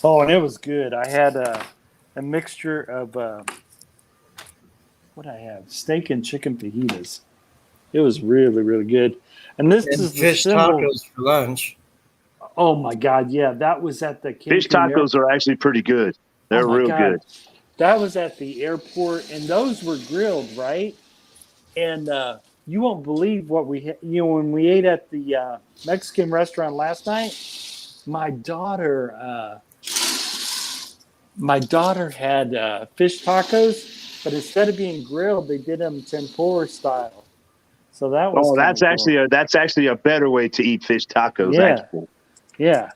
Oh, and it was good. I had a mixture of what I have steak and chicken fajitas. It was really, really good. And this And is the fish symbol. tacos for lunch. Oh my God! Yeah, that was at the Fish Cancun tacos are actually pretty good. They're Oh my real God. good. That was at the airport, and those were grilled, right? And you won't believe what we when we ate at the Mexican restaurant last night. My daughter had fish tacos, but instead of being grilled, they did them tempura style. So that was Oh, kinda cool. that's actually a better way to eat fish tacos. Yeah. Actually. Yeah.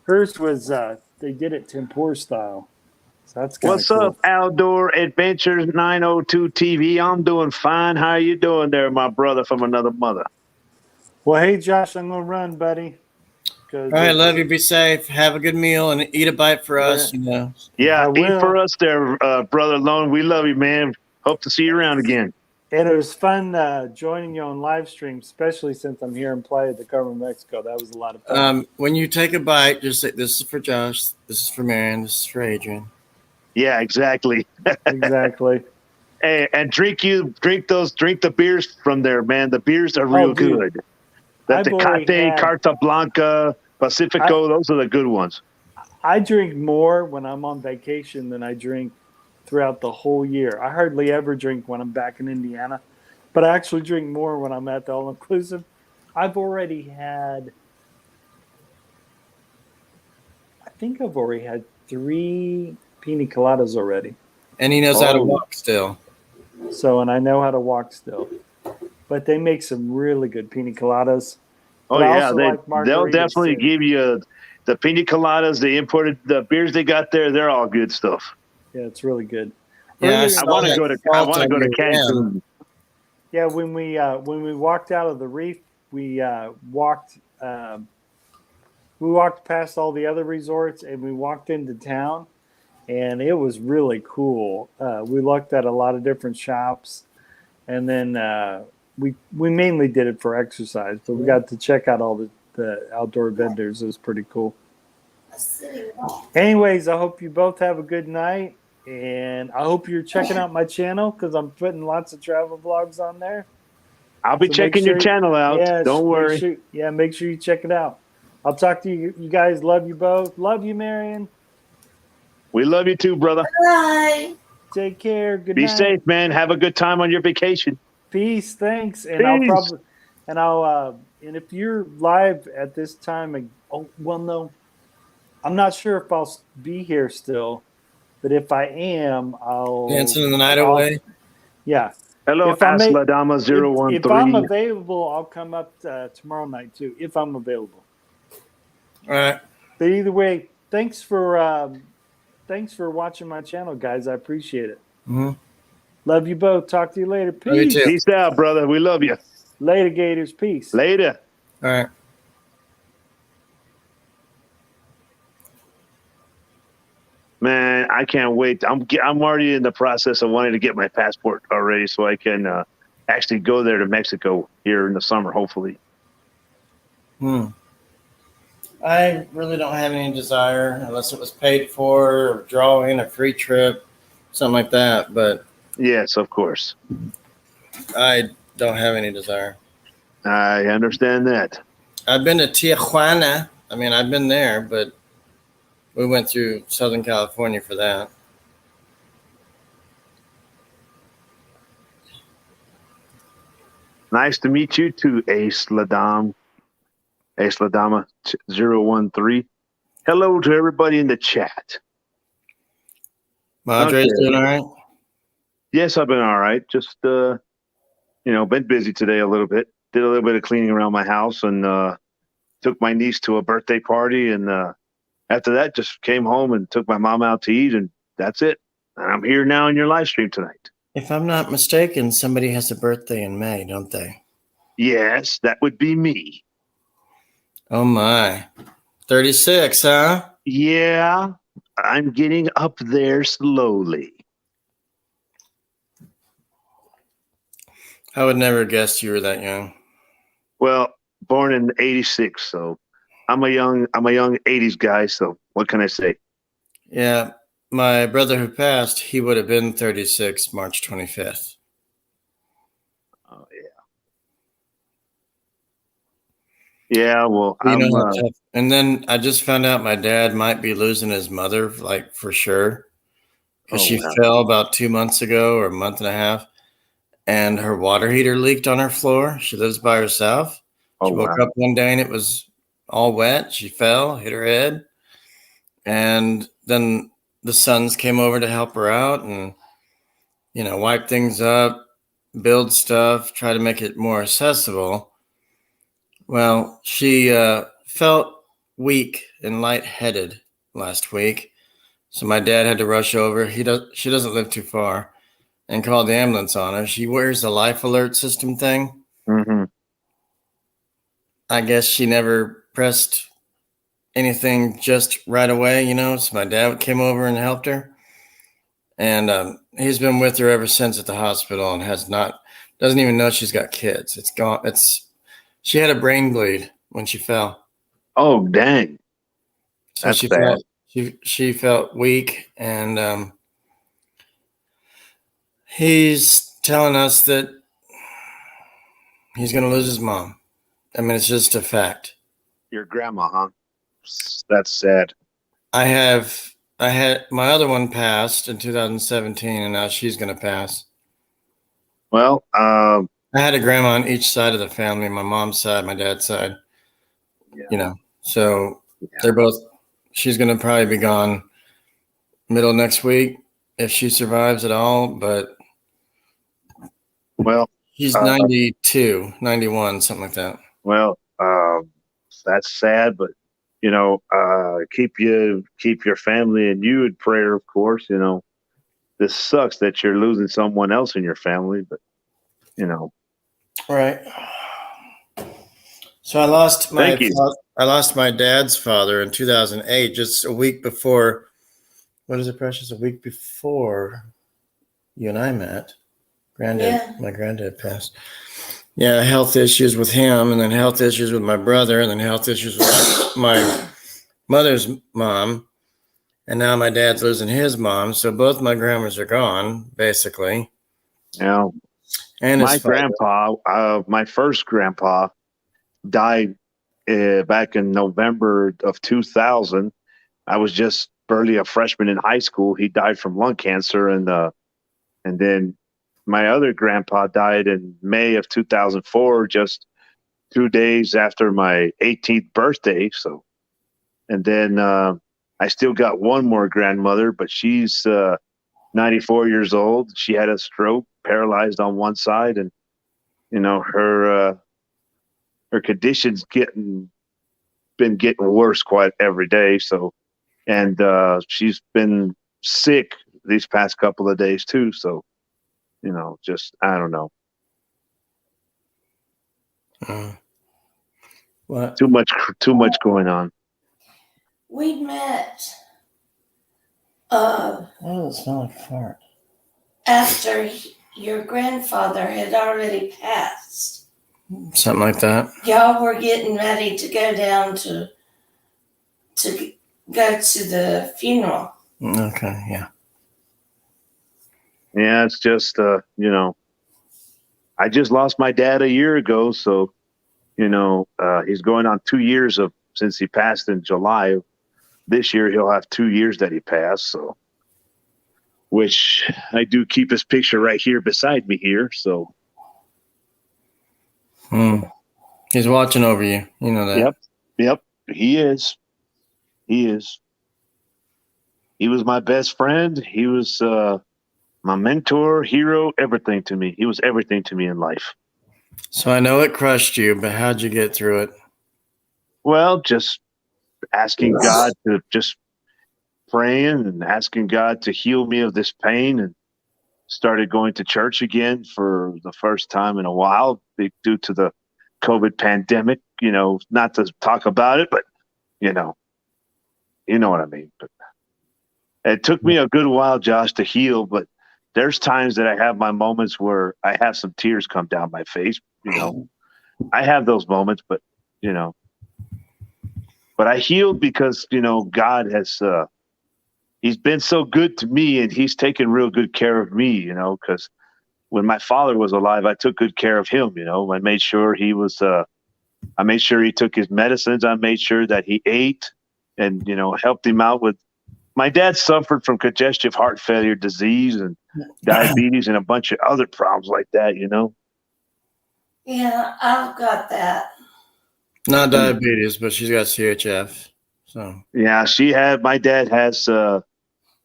Hers was they did it tempura style. So that's kind of What's cool. up, Outdoor Adventures 902 TV? I'm doing fine. How you doing there, my brother from another mother? Well, hey Josh, I'm gonna run, buddy. All right, love you. Be safe. Have a good meal and eat a bite for us. Yeah, I eat will. for us there, brother Lone. We love you, man. Hope to see you around again. And it was fun joining you on live stream, especially since I'm here in Playa at the Carmen, Mexico. That was a lot of fun. When you take a bite, just say, "This is for Josh. This is for Marion. This is for Adrian." Yeah, exactly. Exactly. Hey, and drink the beers from there, man. The beers are real dude. good. The I've already Tecate, had- Carta Blanca, Pacifico, those are the good ones. I drink more when I'm on vacation than I drink throughout the whole year. I hardly ever drink when I'm back in Indiana, but I actually drink more when I'm at the all-inclusive. I've already had, I think I've already had 3 pina coladas already. And he knows how to walk still. So, and I know how to walk still. But they make some really good pina coladas. Oh, But I yeah. also like They'll margaritas, definitely too. give you the pina coladas, the beers they got there. They're all good stuff. Yeah, it's really good. Yeah, I want to go to Cancun. Yeah, when we walked out of the reef, we walked past all the other resorts and we walked into town, and it was really cool. We looked at a lot of different shops, and then we mainly did it for exercise, but we got to check out all the outdoor vendors. It was pretty cool. Anyways, I hope you both have a good night. And I hope you're checking out my channel because I'm putting lots of travel vlogs on there. I'll be checking your channel out. Yeah, Don't worry. Make sure you check it out. I'll talk to you. You guys, love you both. Love you, Marion. We love you too, brother. Bye. Take care. Good Be night. safe, man. Have a good time on your vacation. Peace. Thanks. And Peace. and if you're live at this time, no, I'm not sure if I'll be here still. But if I am, I'll Dancing the night away. Yeah. Hello, Asladama013. If I'm available, I'll come up tomorrow night too. If I'm available. All right. But either way, thanks for watching my channel, guys. I appreciate it. Mm-hmm. Love you both. Talk to you later. Peace. Love you too. Peace out, brother. We love you. Later, Gators. Peace. Later. All right. Man, I can't wait. I'm already in the process of wanting to get my passport already so I can actually go there to Mexico here in the summer, hopefully. I really don't have any desire unless it was paid for or drawing a free trip, something like that. But yes, of course. I don't have any desire. I understand that. I've been to Tijuana. I mean, I've been there, but we went through Southern California for that. Nice to meet you too, Ace Ladama 013. Hello to everybody in the chat. Madre's doing all right? Yes, I've been all right. Just been busy today a little bit. Did a little bit of cleaning around my house and took my niece to a birthday party, and after that just came home and took my mom out to eat, and that's it. And I'm here now in your live stream tonight. If I'm not mistaken, somebody has a birthday in May, don't they? Yes, that would be me. Oh my. 36, huh? Yeah, I'm getting up there slowly. I would never guess you were that young. Well, born in '86, so I'm a young '80s guy. So what can I say? Yeah, my brother who passed, he would have been 36 March 25th. Oh yeah. Yeah, well, and then I just found out my dad might be losing his mother, like for sure, because she fell about 2 months ago or a month and a half, and her water heater leaked on her floor. She lives by herself. She woke up one day and it was all wet. She fell, hit her head, and then the sons came over to help her out and, wipe things up. build stuff, try to make it more accessible. Well, she felt weak and lightheaded last week, so my dad had to rush over. She doesn't live too far, and called the ambulance on her. She wears the life alert system thing. Mm-hmm. I guess she never pressed anything just right away, so my dad came over and helped her. And he's been with her ever since at the hospital and doesn't even know she's got kids. It's gone. She had a brain bleed when she fell. Oh, dang. So That's bad. She felt weak, and he's telling us that he's going to lose his mom. I mean, it's just a fact. Your grandma, huh? That's sad. I had my other one passed in 2017, and now she's going to pass. Well, I had a grandma on each side of the family, my mom's side, my dad's side. yeah. So they're both. She's going to probably be gone middle of next week if she survives at all. But Well, she's 92, 91, something like that. well, that's sad, but keep your family and you in prayer, of course. This sucks that you're losing someone else in your family, but Right. So I lost Thank you. I lost my dad's father in 2008, just a week before. What is it, Precious? A week before you and I met. My granddad passed. Yeah, health issues with him, and then health issues with my brother, and then health issues with my mother's mom, and now my dad's losing his mom. So both my grandmas are gone, basically. And my grandpa, my first grandpa, died back in November of 2000. I was just barely a freshman in high school. He died from lung cancer, and then my other grandpa died in May of 2004, just 2 days after my 18th birthday. So, and then I still got one more grandmother, but she's 94 years old. She had a stroke, paralyzed on one side, and her condition's been getting worse quite every day. So, and she's been sick these past couple of days too. So, just I don't know. What? Too much going on. We met Oh, it smell like fart. after your grandfather had already passed. Something like that. Y'all were getting ready to go down to go to the funeral. Okay, yeah. Yeah, it's just I just lost my dad a year ago, so he's going on 2 years since he passed in July. This year he'll have 2 years that he passed, so which I do keep his picture right here beside me here, so He's watching over you. You know that. Yep, he is. He was my best friend. He was my mentor, hero, everything to me. He was everything to me in life. So I know it crushed you, but how'd you get through it? Well, just asking God to just praying and asking God to heal me of this pain, and started going to church again for the first time in a while due to the COVID pandemic, not to talk about it, but you know what I mean. But it took me a good while, Josh, to heal, but there's times that I have my moments where I have some tears come down my face. I have those moments, but but I healed because, God has, he's been so good to me, and he's taken real good care of me, because when my father was alive, I took good care of him. I made sure he was, I made sure he took his medicines. I made sure that he ate and, helped him out with. My dad suffered from congestive heart failure disease and diabetes and a bunch of other problems like that, Yeah, I've got that. Not diabetes, but she's got CHF. So yeah, my dad had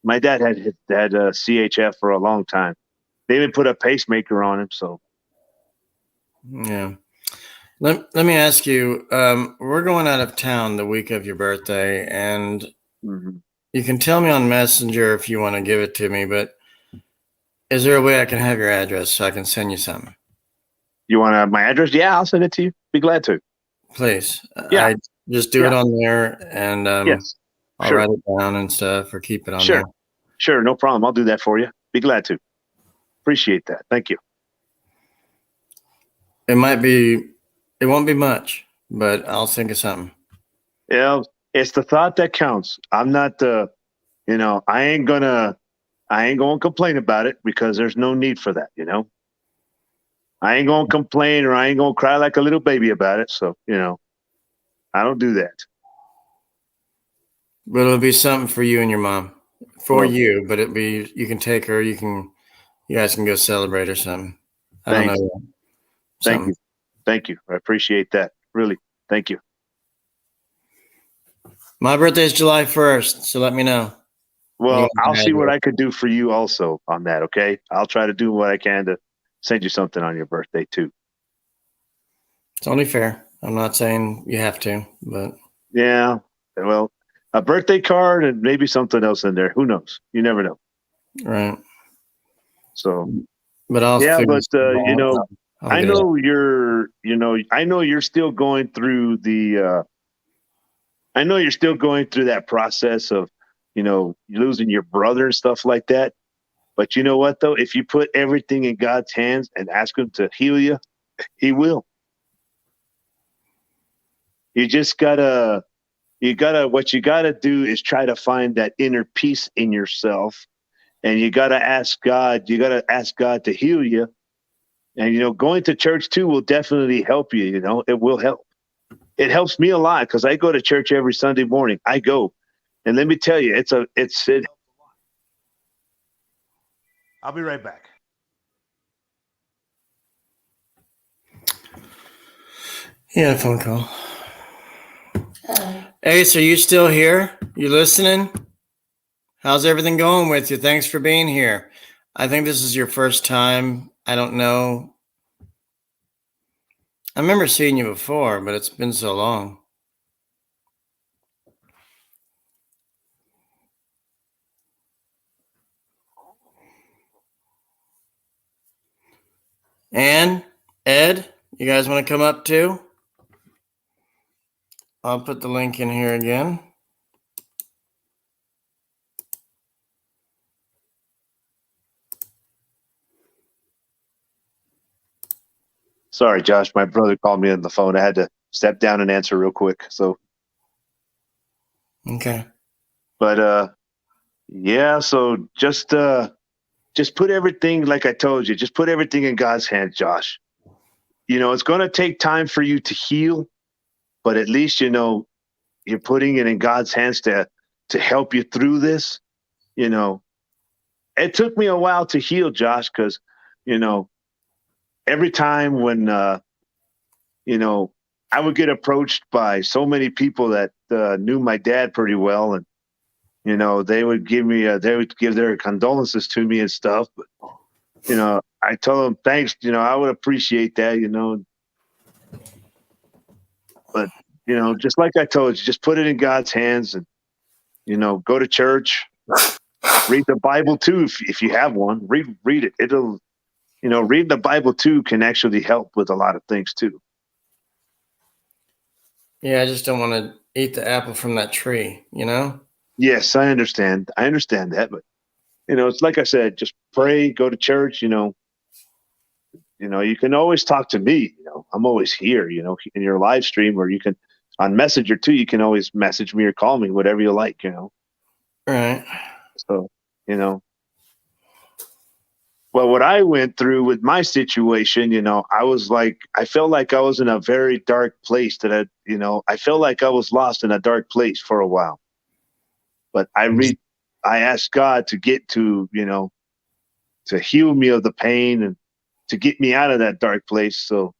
CHF for a long time. they even put a pacemaker on him. So Yeah. Let me ask you, we're going out of town the week of your birthday, and mhm. you can tell me on Messenger if you want to give it to me, but is there a way I can have your address so I can send you something? You want to have my address? Yeah, I'll send it to you. Be glad to. Please. Yeah. I just do it Yeah. on there, and Yes. I'll Sure. write it down and stuff or keep it on Sure. there. Sure. No problem. I'll do that for you. Be glad to. Appreciate that. Thank you. It won't be much, but I'll think of something. Yeah. It's the thought that counts. I'm not I ain't gonna complain about it because there's no need for that, I ain't gonna complain or I ain't gonna cry like a little baby about it. So, I don't do that. But it'll be something for you and your mom. For Well, you, but you can take her, you guys can go celebrate or something. I don't thanks. know. Thank Something. you. Thank you. I appreciate that. Really. Thank you. My birthday is July 1st, so let me know. Well, Yeah, I'll see what I could do for you also on that. Okay. I'll try to do what I can to send you something on your birthday too. It's only fair. I'm not saying you have to, but Yeah. Well, a birthday card and maybe something else in there. Who knows? You never know. right. So, But I'll yeah, figure but something out. I'll I get it. know I know you're still going through I know you're still going through that process of, losing your brother and stuff like that. But you know what though? If you put everything in God's hands and ask him to heal you, he will. You just what you gotta do is try to find that inner peace in yourself. And you gotta ask God to heal you. And going to church too will definitely help you, it will help. It helps me a lot because I go to church every Sunday morning. I go. And let me tell you, it helps a lot. I'll be right back. Yeah, phone call. Oh, Ace, are you still here? You listening? How's everything going with you? Thanks for being here. I think this is your first time. I don't know. I remember seeing you before, but it's been so long. And Ed, you guys want to come up too? I'll put the link in here again. Sorry, Josh. My brother called me on the phone. I had to step down and answer real quick. So, Okay. but yeah. So just put everything, like I told you, just put everything in God's hands, Josh. It's going to take time for you to heal, but at least you're putting it in God's hands to help you through this. It took me a while to heal, Josh, because you know every time when I would get approached by so many people that knew my dad pretty well, and they would give their condolences to me and stuff. But I told them thanks. I would appreciate that. But just like I told you, just put it in God's hands, and go to church, read the Bible too if you have one. Read it. It'll reading the Bible too can actually help with a lot of things too. Yeah, I just don't want to eat the apple from that tree, Yes, I understand. I understand that, but it's like I said, just pray, go to church. You can always talk to me. I'm always here. In your live stream, or you can on Messenger too. You can always message me or call me, whatever you like. Right. So well, what I went through with my situation, I felt like I was in a very dark place I felt like I was lost in a dark place for a while. But I asked God to get to heal me of the pain and to get me out of that dark place. So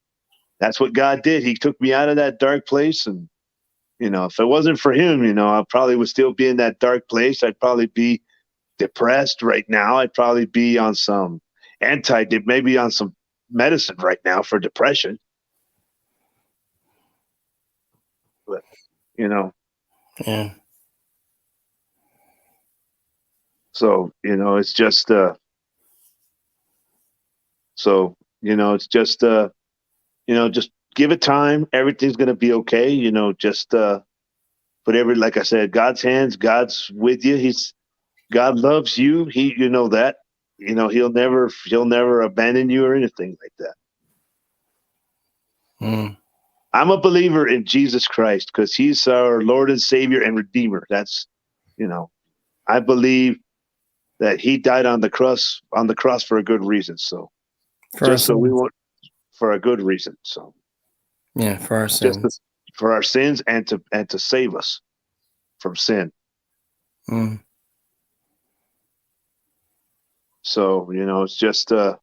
that's what God did. He took me out of that dark place. And, if it wasn't for him, I probably would still be in that dark place. I'd probably be depressed right now. I'd probably be on some maybe on some medicine right now for depression. But, Yeah. so, it's just, just give it time. Everything's going to be okay. Just, put like I said, God's hands, God's with you. God loves you. You know that, he'll never abandon you or anything like that. Mm. I'm a believer in Jesus Christ because he's our Lord and Savior and Redeemer. That's, I believe that he died on the cross for a good reason. So For our sins. for a good reason. So Yeah, for our just sins. for our sins and to save us from sin. Mm. So, it's just, but,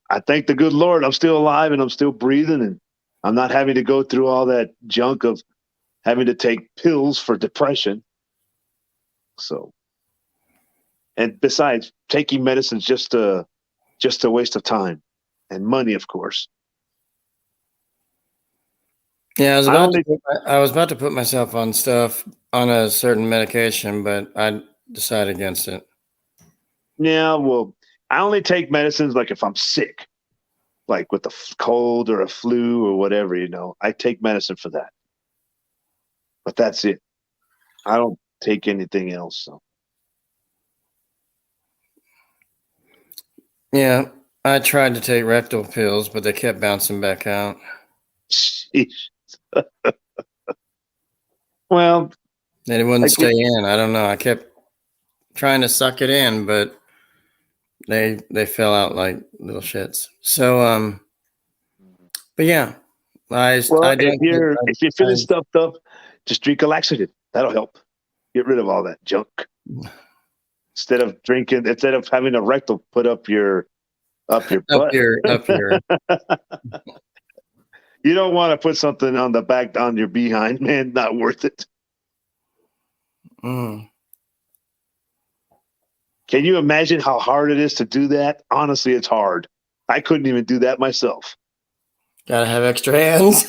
I thank the good Lord. I'm still alive and I'm still breathing, and I'm not having to go through all that junk of having to take pills for depression. So, and besides, taking medicine is just a waste of time and money, of course. Yeah, I was about to put myself on a certain medication, but I decided against it. Yeah, well, I only take medicines like if I'm sick, like with a cold or a flu or whatever, I take medicine for that. But that's it. I don't take anything else. So. Yeah, I tried to take rectal pills, but they kept bouncing back out. Sheesh. Well, They wouldn't stay in. I don't know. I kept trying to suck it in, but they fell out like little shits. So, but yeah, if you're feeling stuffed up, just drink a laxative. That'll help. Get rid of all that junk. Instead of having a rectal put up your butt. up your. You don't want to put something on the back on your behind, man. Not worth it. Mm. Can you imagine how hard it is to do that? Honestly, it's hard. I couldn't even do that myself. Gotta have extra hands.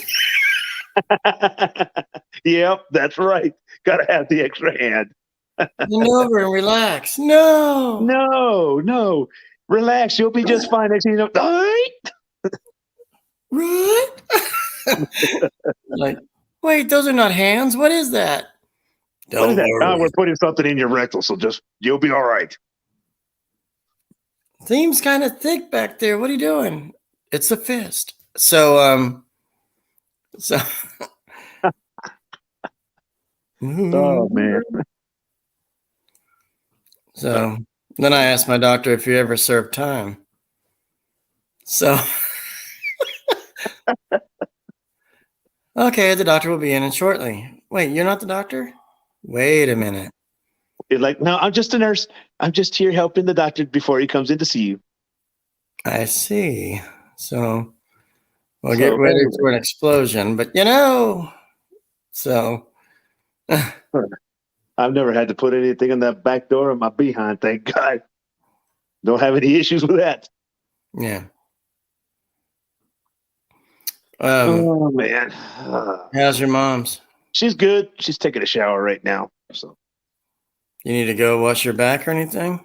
Yep, that's right. Gotta have the extra hand. Bend over and relax. No. No. Relax. You'll be just fine. Next thing you know, Right? Like, wait, those are not hands. What is that? What is that? Oh, we're putting something in your rectal, so you'll be all right. Seems kind of thick back there. What are you doing? It's a fist. So Oh man. So then I asked my doctor if you ever served time. So okay, the doctor will be in shortly. Wait, you're not the doctor? Wait a minute. You're like, no, I'm just a nurse. I'm just here helping the doctor before he comes in to see you. I see. So we'll get ready for an explosion, but so I've never had to put anything in that back door of my behind, thank God. Don't have any issues with that. Yeah. Oh man. How's your mom's? She's good. She's taking a shower right now. So You need to go wash your back or anything?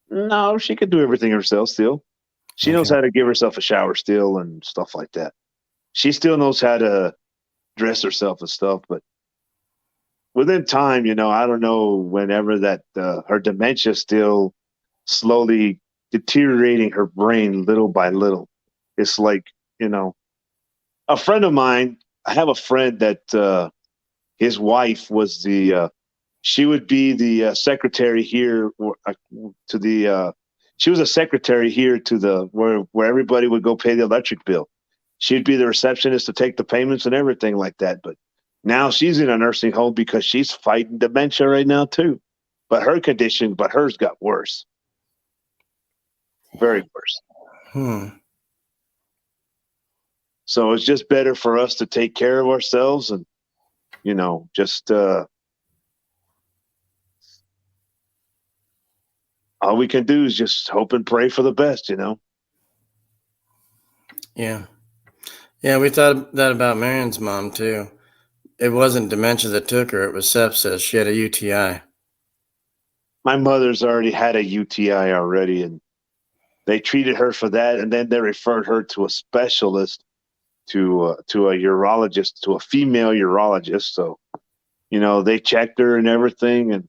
no, she can do everything herself still. She knows how to give herself a shower still and stuff like that. She still knows how to dress herself and stuff, but within time, I don't know, whenever that her dementia still slowly deteriorating her brain little by little. It's like, a friend of mine, I have a friend that his wife was she would be the secretary here she was a secretary here to where everybody would go pay the electric bill. She'd be the receptionist to take the payments and everything like that. But now she's in a nursing home because she's fighting dementia right now too. But hers got worse. Very worse. So it's just better for us to take care of ourselves and, just all we can do is just hope and pray for the best, Yeah. Yeah, we thought that about Marion's mom, too. It wasn't dementia that took her. It was sepsis. She had a UTI. My mother's already had a UTI already, and they treated her for that, and then they referred her to a specialist, to a urologist, to a female urologist. So, they checked her and everything, and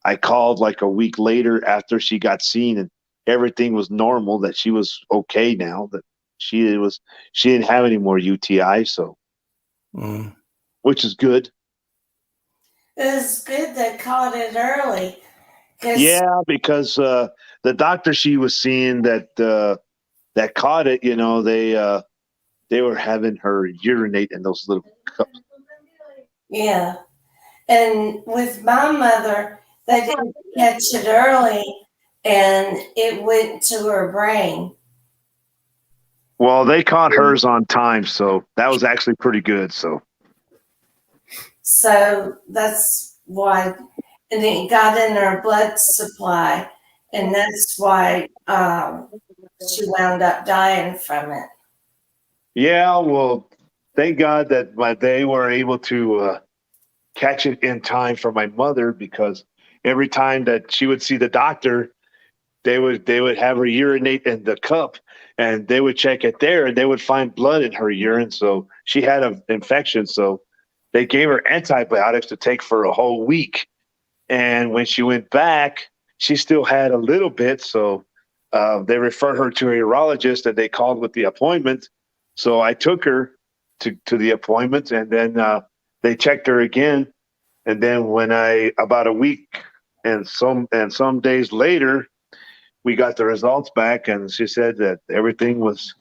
I called like a week later after she got seen, and everything was normal, that she was okay now, that she didn't have any more UTI, so Mm. which is good. It was good they caught it early. 'Cause Yeah, because the doctor she was seeing that caught it, they were having her urinate in those little cups. Yeah. And with my mother, they didn't catch it early and it went to her brain. Well, they caught hers on time, so that was actually pretty good. So So that's why, and it got in her blood supply, and that's why she wound up dying from it. yeah, well, thank God that they were able to catch it in time for my mother, because every time that she would see the doctor, they would have her urinate in the cup, and they would check it there, and they would find blood in her urine. So she had an infection. So they gave her antibiotics to take for a whole week. And when she went back, she still had a little bit. So they referred her to a urologist, and they called with the appointment. So I took her to the appointment, and then they checked her again. And then about a week and some days later, we got the results back, and she said that everything was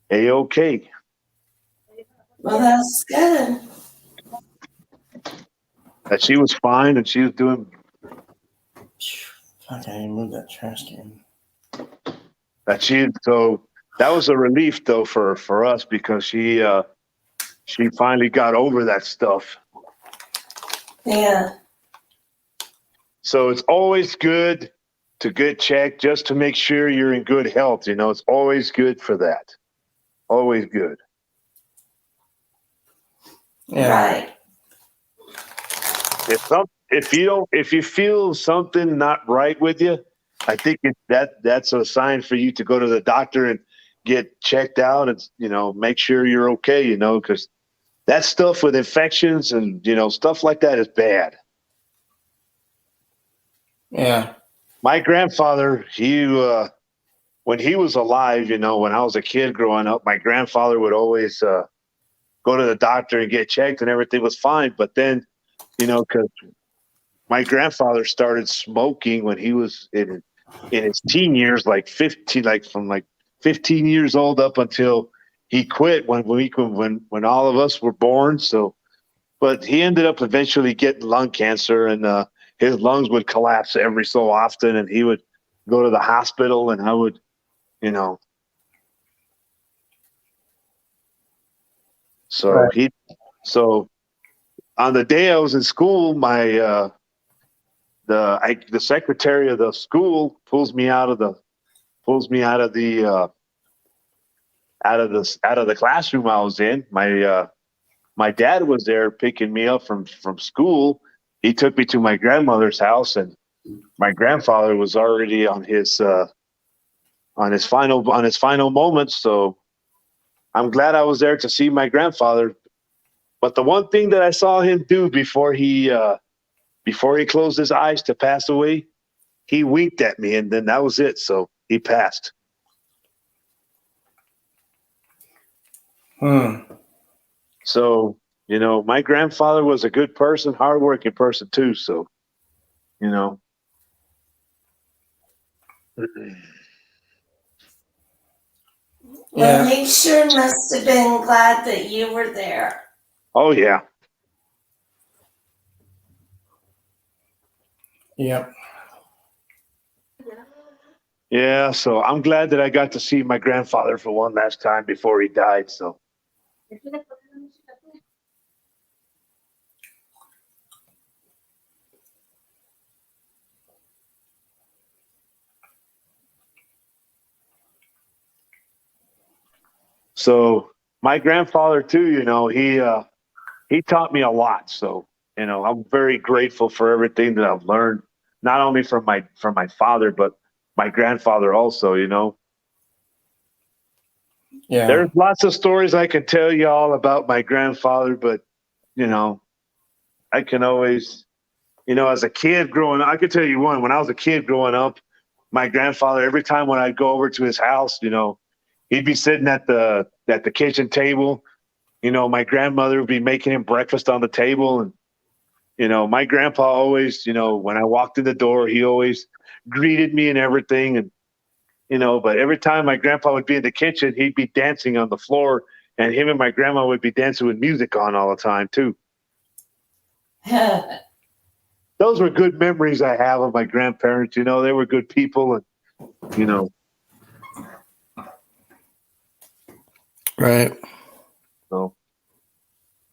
A-OK. Well, that's good. That she was fine, and she was doing Fuck, I didn't move that trash can. that. So that was a relief, though, for us, because she finally got over that stuff. Yeah. So it's always good to get checked, just to make sure you're in good health. It's always good for that. Always good. Yeah. Right. If you feel something not right with you, I think that's a sign for you to go to the doctor and get checked out, and make sure you're okay. Because that stuff with infections and stuff like that is bad. Yeah. My grandfather, when he was alive, when I was a kid growing up, my grandfather would always go to the doctor and get checked, and everything was fine. But then, because my grandfather started smoking when he was in his teen years, like 15, from 15 years old up until he quit when all of us were born. So, but he ended up eventually getting lung cancer, and his lungs would collapse every so often, and he would go to the hospital, and I would, so Right. so on the day I was in school, my the secretary of the school pulls me out of the classroom I was in. My dad was there picking me up from school. He took me to my grandmother's house, and my grandfather was already on his final moments. So I'm glad I was there to see my grandfather. But the one thing that I saw him do before he closed his eyes to pass away, he winked at me, and then that was it. So he passed. So, my grandfather was a good person, hardworking person too. So, Well, Yeah. he sure must have been glad that you were there. oh yeah. Yep. Yeah. So I'm glad that I got to see my grandfather for one last time before he died. So, So my grandfather too, he taught me a lot. So, I'm very grateful for everything that I've learned, not only from my father, but my grandfather also. Yeah. There's lots of stories I can tell you all about my grandfather, but I can always, as a kid growing up, I could tell you one. When I was a kid growing up, my grandfather, every time when I'd go over to his house, he'd be sitting at the kitchen table. My grandmother would be making him breakfast on the table, and my grandpa always, when I walked in the door, he always greeted me and everything, and but every time my grandpa would be in the kitchen, he'd be dancing on the floor, and him and my grandma would be dancing with music on all the time too. Those were good memories I have of my grandparents. They were good people, and Right. so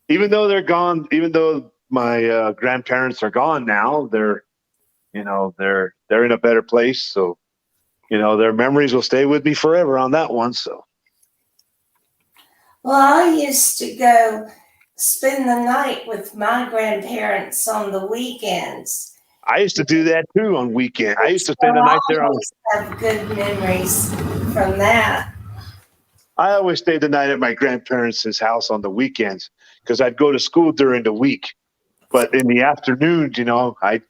even though they're gone, even though my grandparents are gone now, they're in a better place. So their memories will stay with me forever on that one. So Well, I used to go spend the night with my grandparents on the weekends. I used to do that too on weekend. I used to So stay the I night there on. always have good memories from that. I always stayed the night at my grandparents' house on the weekends because I'd go to school during the week. But in the afternoons, I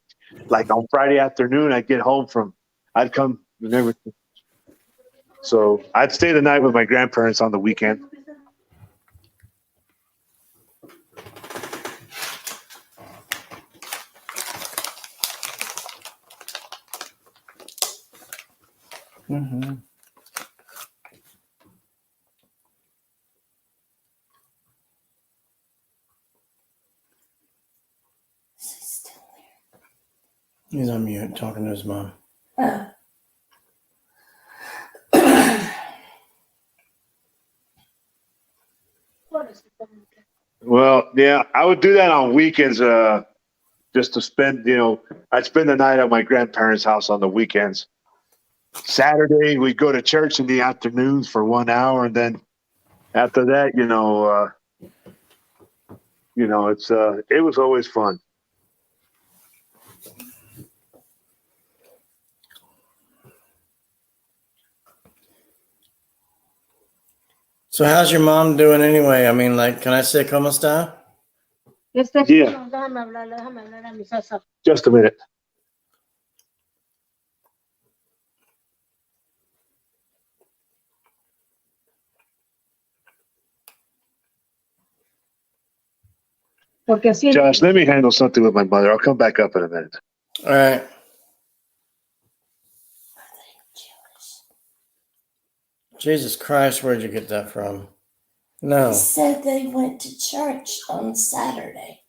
like on Friday afternoon, I'd come and everything. So I'd stay the night with my grandparents on the weekend. Mm-hmm. He's on mute talking to his mom. Well, yeah, I would do that on weekends, just to spend, I'd spend the night at my grandparents' house on the weekends. Saturday, we'd go to church in the afternoons for 1 hour, and then after that, it was always fun. So how's your mom doing anyway? I mean, like, can I say como está? Yeah, just a minute. Josh, let me handle something with my mother. I'll come back up in a minute. All right. Jesus Christ, where'd you get that from? No. He said they went to church on Saturday.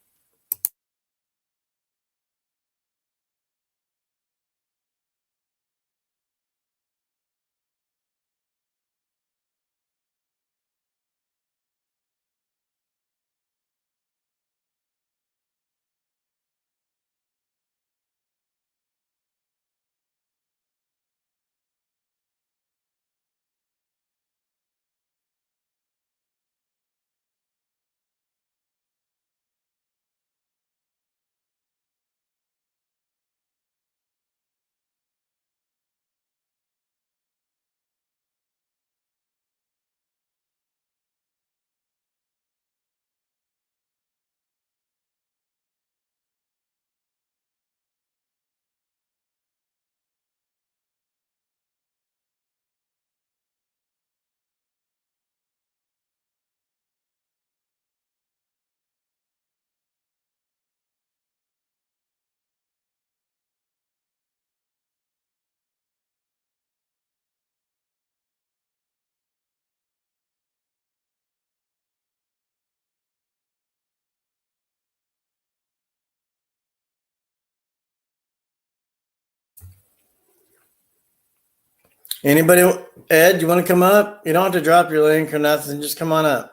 Anybody, Ed, you want to come up? You don't have to drop your link or nothing. Just come on up.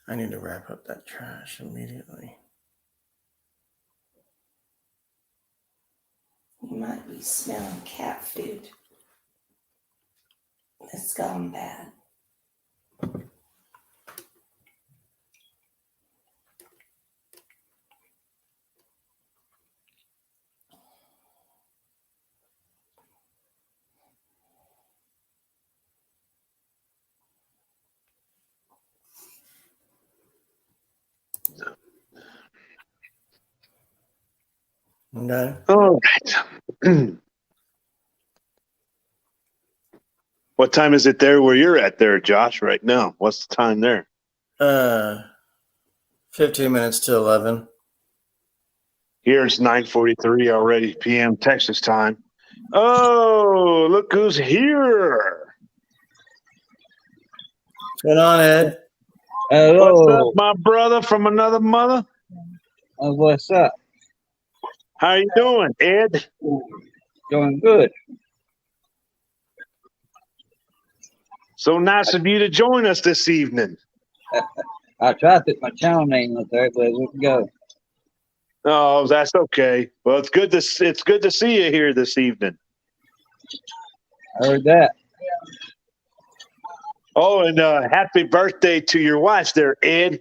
I need to wrap up that trash immediately. You might be smelling cat food. It's gone bad. Okay. All right. What time is it there where you're at there, Josh, right now? What's the time there? 15 minutes to 11. Here it's 9:43 already p.m. Texas time. Oh, look who's here. What's going on, Ed? Hello. What's up, my brother from another mother? What's up? How you doing, Ed? Doing good. So nice of you to join us this evening. I tried to put my channel name up there, but it wouldn't go. Oh, that's okay. Well, it's good to see you here this evening. I heard that. Oh, and happy birthday to your wife there, Ed.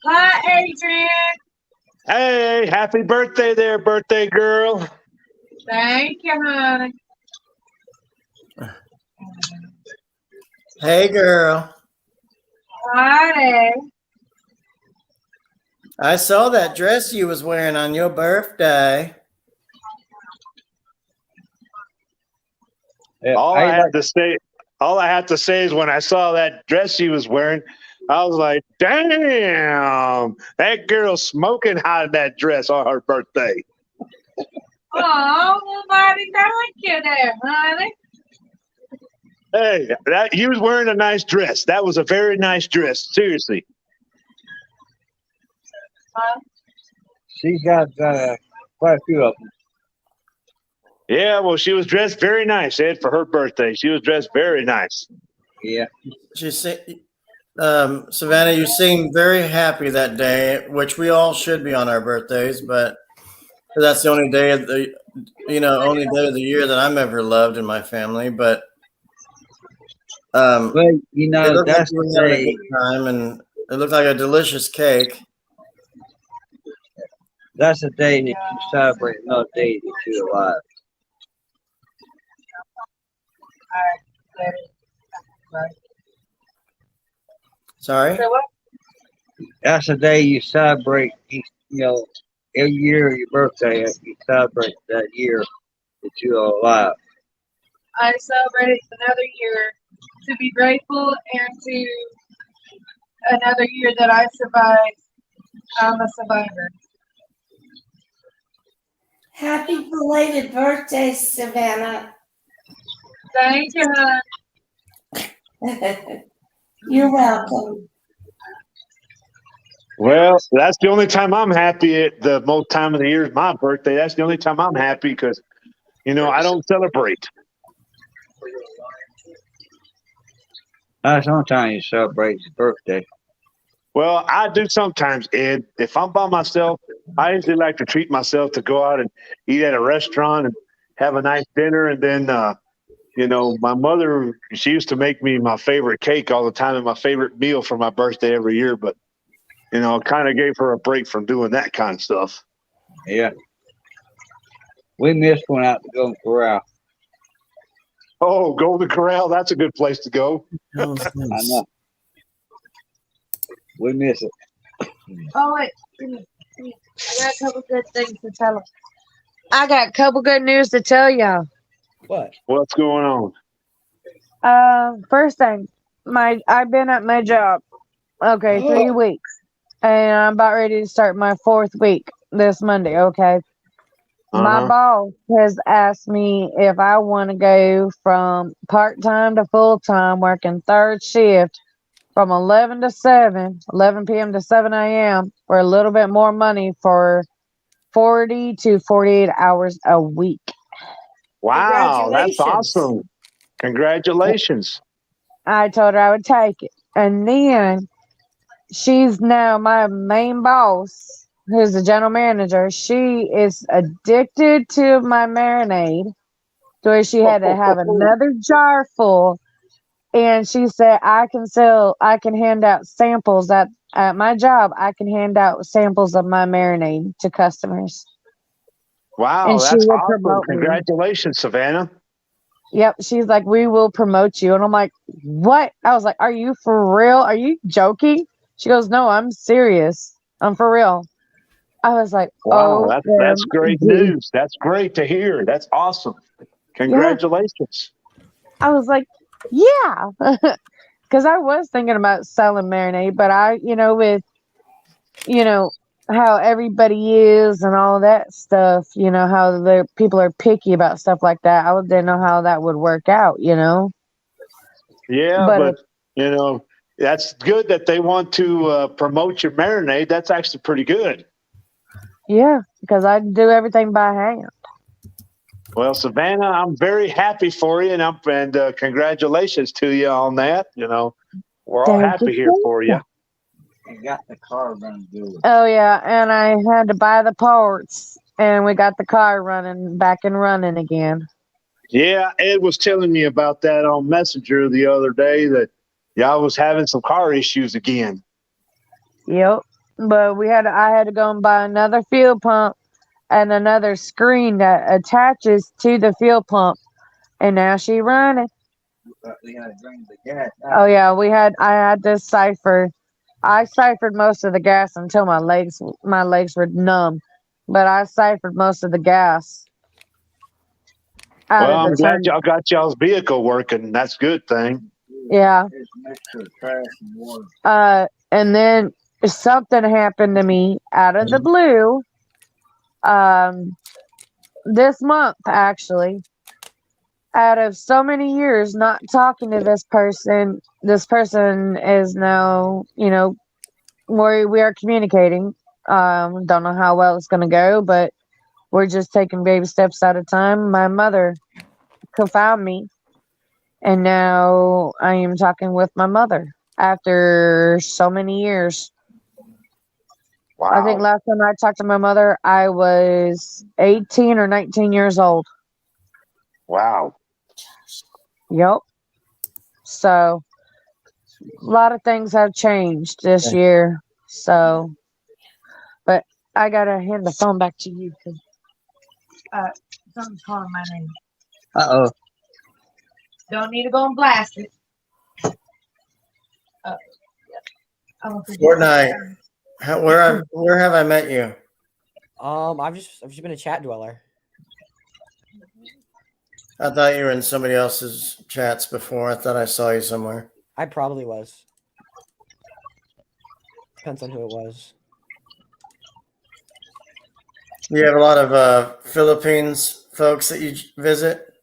Hi, Adrian. Hey, happy birthday there, birthday girl. Thank you, honey. Hey, girl. Hi. I saw that dress you was wearing on your birthday. Yeah, All I have to say is when I saw that dress she was wearing, I was like, damn, that girl's smoking hot in that dress on her birthday. Oh, nobody thank you there, honey. Hey, that you was wearing a nice dress. That was a very nice dress. Seriously. she's got quite a few of them. Yeah, well, she was dressed very nice, Ed, for her birthday. She was dressed very nice. Yeah. Savannah, you seemed very happy that day, which we all should be on our birthdays, but that's the only day of the, only day of the year that I'm ever loved in my family. But Well, it looked like that's you the were having a day. good time, and it looked like a delicious cake. That's the day that you celebrate another day that you're alive. Sorry? So what? That's the day you celebrate. Every year of your birthday, you celebrate that year that you're alive. I celebrated another year to be grateful and to another year that I survived. I'm a survivor. Happy belated birthday, Savannah. Thank you, honey. You're welcome. Well, that's the only time I'm happy at the most time of the year is my birthday. That's the only time I'm happy because, I don't celebrate. That's the only time you celebrate your birthday. Well, I do sometimes, Ed. If I'm by myself, I usually like to treat myself to go out and eat at a restaurant and have a nice dinner. And then, my mother, she used to make me my favorite cake all the time and my favorite meal for my birthday every year. But, kind of gave her a break from doing that kind of stuff. Yeah. We missed one out to Golden Corral. Oh, Golden Corral. That's a good place to go. I know. We miss it. Oh, wait. I got a couple good things to tell them. I got a couple good news to tell y'all. What? What's going on? First thing, I've been at my job. Okay, 3 weeks. And I'm about ready to start my 4th week this Monday, okay? My Uh-huh. boss has asked me if I want to go from part-time to full-time working 3rd shift from 11 p.m. to 7 a.m. for a little bit more money for 40 to 48 hours a week. Wow, that's Congratulations. awesome. Congratulations. I told her I would take it. And then she's now my main boss, who's the general manager. She is addicted to my marinade, to where she had to have another jar full. And she said, I can hand out samples at my job. I can hand out samples of my marinade to customers. Wow, And she that's will awesome. promote me. Congratulations, Savannah. Yep. She's like, we will promote you. And I'm like, what? I was like, are you for real? Are you joking? She goes, no, I'm serious. I'm for real. I was like, Wow, oh, that's great news. That's great to hear. That's awesome. Congratulations. I was like, yeah. Because I was thinking about selling marinade, but with how everybody is and all that stuff, how the people are picky about stuff like that. I didn't know how that would work out. Yeah, But but that's good that they want to promote your marinade. That's actually pretty good. yeah, because I do everything by hand. Well, Savannah, I'm very happy for you, and congratulations to you on that. We're all Thank happy you. here for you. And got the car running good. Oh yeah, and I had to buy the parts, and we got the car running back and running again. Yeah, Ed was telling me about that on Messenger the other day that y'all was having some car issues again. Yep. But I had to go and buy another fuel pump and another screen that attaches to the fuel pump, and now she running. But we had to bring the gas out. Oh yeah, I had to cipher. I ciphered most of the gas until my legs were numb, but I ciphered most of the gas out Well, of I'm the glad tank. y'all got y'all's vehicle working. That's a good thing. Yeah. It's a mixture of trash and water. And then something happened to me out of the blue. This month actually. Out of so many years not talking to this person is now, we are communicating. Don't know how well it's gonna go, but we're just taking baby steps at a time. My mother found me, and now I am talking with my mother after so many years. Wow. I think last time I talked to my mother, I was 18 or 19 years old. Wow. Yep. So a lot of things have changed this year. So, but I gotta hand the phone back to you because someone's calling my name. Uh-oh. Don't need to go and blast it. Fortnite. Where have I met you? I've just been a chat dweller. I thought you were in somebody else's chats before. I thought I saw you somewhere. I probably was. Depends on who it was. You have a lot of Philippines folks that you visit.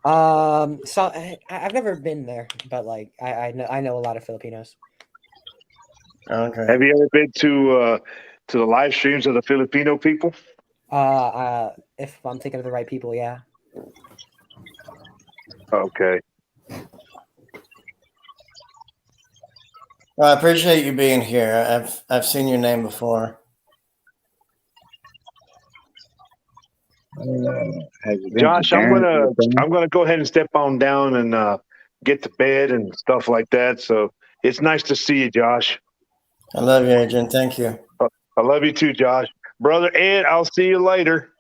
So I've never been there, but like I know a lot of Filipinos. Okay. Have you ever been to the live streams of the Filipino people? If I'm thinking of the right people, yeah. Okay. Well, I appreciate you being here. I've seen your name before. Have you been Josh, to I'm Darren's gonna go ahead and step on down and get to bed and stuff like that. So it's nice to see you, Josh. I love you, Adrian. Thank you. I love you too, Josh. Brother Ed, I'll see you later.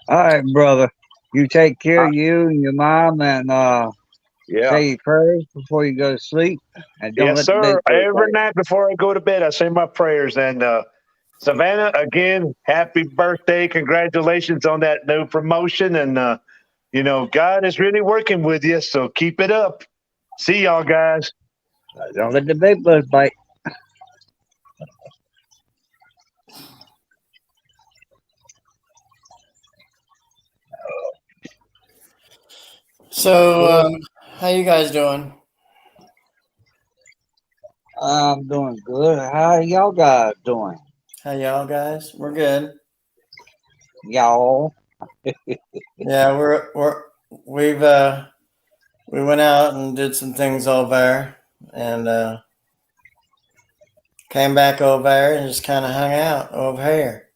All right, brother. You take care of you and your mom, and Yeah. say your prayers before you go to sleep. And don't Yes, let the sir. bed go Every late. night before I go to bed, I say my prayers. And Savannah, again, happy birthday. Congratulations on that new promotion. And, God is really working with you. So keep it up. See y'all, guys. Don't let the bed bugs bite. So, how you guys doing? I'm doing good. How y'all guys doing? How y'all guys? We're good. Y'all. Yeah, we've we went out and did some things over and came back over there and just kind of hung out over here.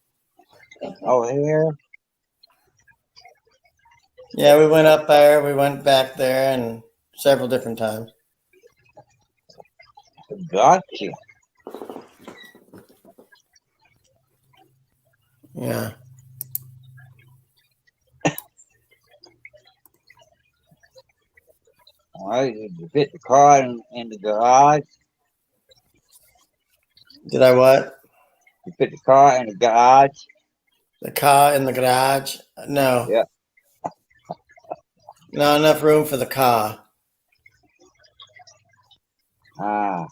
Oh, here? Yeah, we went up there, we went back there, and several different times. Gotcha. Yeah. All right, did you fit the car in the garage? Did I what? You fit the car in the garage? The car in the garage? No. Yeah. Not enough room for the car. Ah,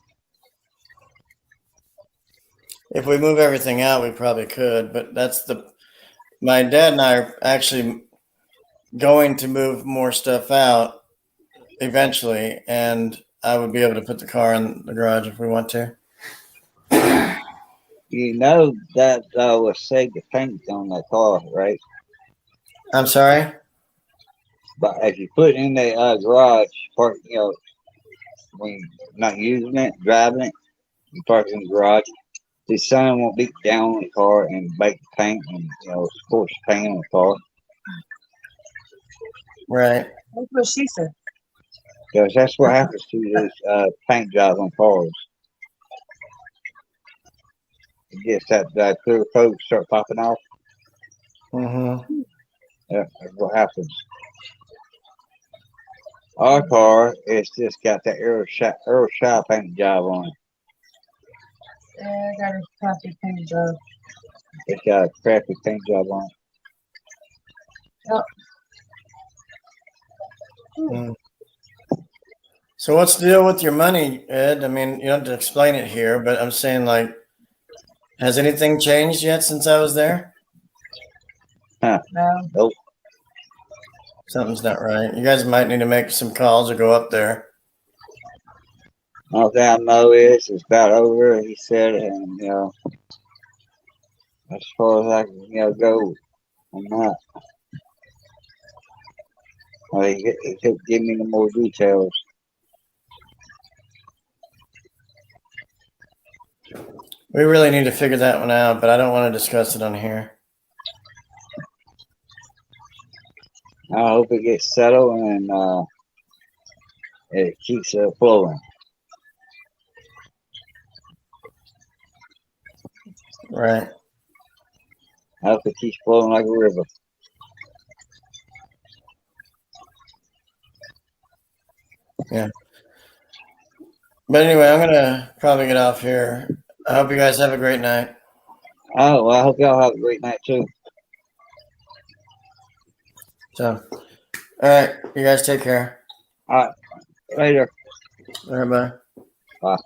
If we move everything out, we probably could, but my dad and I are actually going to move more stuff out eventually, and I would be able to put the car in the garage if we want to. you know that was Sega paint on that car, right? I'm sorry? But if you put it in the garage, park, when you're not using it, driving it, you park it in the garage. The sun won't beat down on the car and bake the paint and scorch the paint on the car. Right. That's what she said. Because that's what happens to this paint job on cars. It gets that clear coat start popping off. Mm-hmm. Yeah, that's what happens. Our car, it's just got that Aeroshine paint job on it. Yeah, I got a copy paint job. It's got a crappy paint job on it. Mm. So what's the deal with your money, Ed? I mean, you don't have to explain it here, but I'm saying, like, has anything changed yet since I was there? No. Nope. Something's not right. You guys might need to make some calls or go up there. All thing I know is it's about over, he said, and as far as I can go on that. Well, he could give me the more details. We really need to figure that one out, but I don't want to discuss it on here. I hope it gets settled and it keeps flowing. Right. I hope it keeps flowing like a river. Yeah. But anyway, I'm gonna probably get off here. I hope you guys have a great night. Oh, well, I hope y'all have a great night too. So, all right, you guys take care. All right, later. All right, bye. Bye.